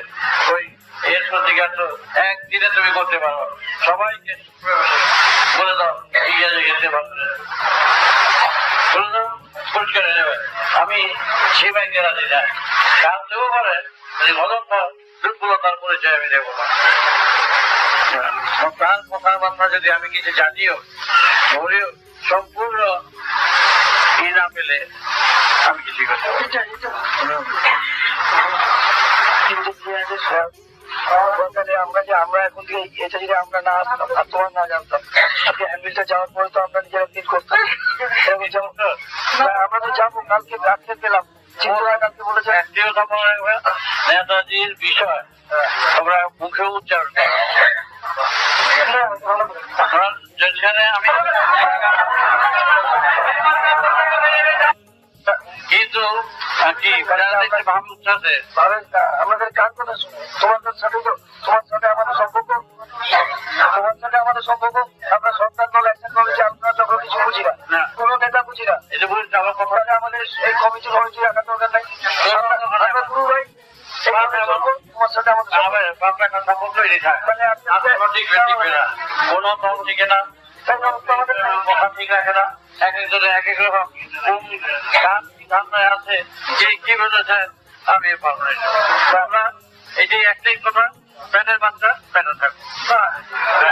ওই এর প্রতিকার তো একদিনে তুমি করতে পারো, সবাইকে বলে দাও যেতে পারবে, বলে দাও পরিষ্কার হয়ে যাবে। আমি সেবাইকে রাজি না, কাজ দেবো পারে দুর্বলতার পরিচয় আমি দেবো না। তার কথাবার্তা যদি আমি কিছু জানিও বলিও, সম্পূর্ণ ই না পেলে আমি কিছু করতে পারি। আমরা এখন থেকে এটা যদি আমরা না আসতাম আর তোমার না জানতাম, আজকে হ্যান্ডবিলটা যাওয়ার পরে তো আমরা নিজেরা ফিল করতাম। আমরা তো যাবো, কালকে রাত্রে পেলাম, কালকে বলেছে নেতাজির বিষয় আমরা মুখে উচ্চারণ যেখানে আমি কিন্তু আমাদের কার কথা শুনে তোমাদের সাথে তো তোমার সাথে আমাদের সম্পর্ক, তোমার সাথে আমাদের সম্পর্ক আমরা সরকার দল একটা করেছি, আমরা যখন কিছু বুঝি না, কোনো নেতা বুঝি না, এটা বলছি আমার কথা আমাদের এই কমিটির কমিটি রাখার দরকার নাই। আমরা গুরু ভাই তোমার সাথে আমাদের সম্পর্ক কোনো কম ঠিক না, ঠিক রাখে না, এক একজনের এক এক রকম ধারণায় আছে যে কি বলেছে আমি পাবো না। আমরা এটাই একটাই কথা, প্যানের বাচ্চা প্যানে থাকবো,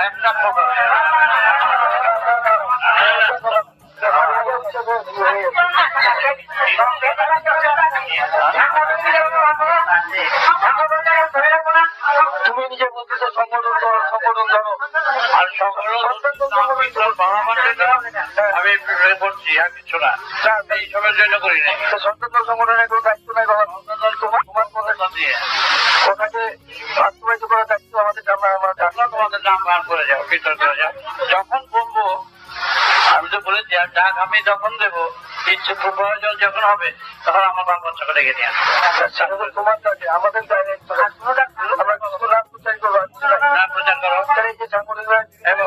একটা কথা। তুমি নিজে বলতেছো সংগঠন ধরো, সংগঠন ধরো, আর আমি বলছি আর কিছু না, এইসবের জন্য করি নাই। সন্তান সংগঠনের কোনো দায়িত্ব নাই বাবা, তোমার কথা দিয়ে ওটাকে বাস্তবায়িত করার দায়িত্ব আমাদের। তোমাদের নাম গান করে যাও, কীর্তন করে যাও, যখন বলবো আমি তো বলেছি, আর ডাক আমি যখন দেবো ইচ্ছে প্রয়োজন যখন হবে তখন আমার বাপ বাচ্চাকে ডেকে নিয়ে আসবো। তোমার কাছে আমাদের প্রচার করো, এবং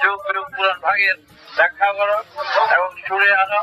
যুগ পুরাণ ভাগের ব্যাখ্যা করো এবং সুরে আনো।